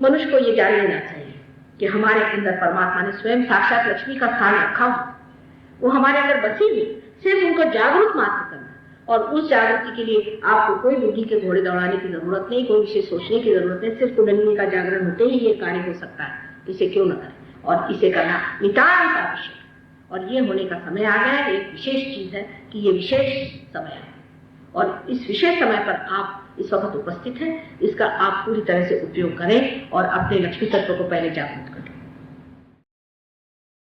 मनुष्य को ये जान लेना चाहिए कि हमारे अंदर परमात्मा ने स्वयं साक्षात लक्ष्मी का स्थान रखा हो, वो हमारे अंदर बसी हुई, सिर्फ उनको जागरूक मात्र करना। और उस जागृति के लिए आपको कोई बुद्धि के घोड़े दौड़ाने की जरूरत नहीं, कोई विशेष सोचने की जरूरत नहीं। सिर्फ कुंडलिनी का जागरण होते ही ये कार्य हो सकता है, इसे क्यों न करें। और इसे करना नितांत आवश्यक है और ये होने का समय आ गया है। एक विशेष चीज है कि ये विशेष समय है और इस विशेष समय पर आप इस वक्त उपस्थित हैं, इसका आप पूरी तरह से उपयोग करें और अपने लक्ष्मी तत्व को पहले जागृत करें।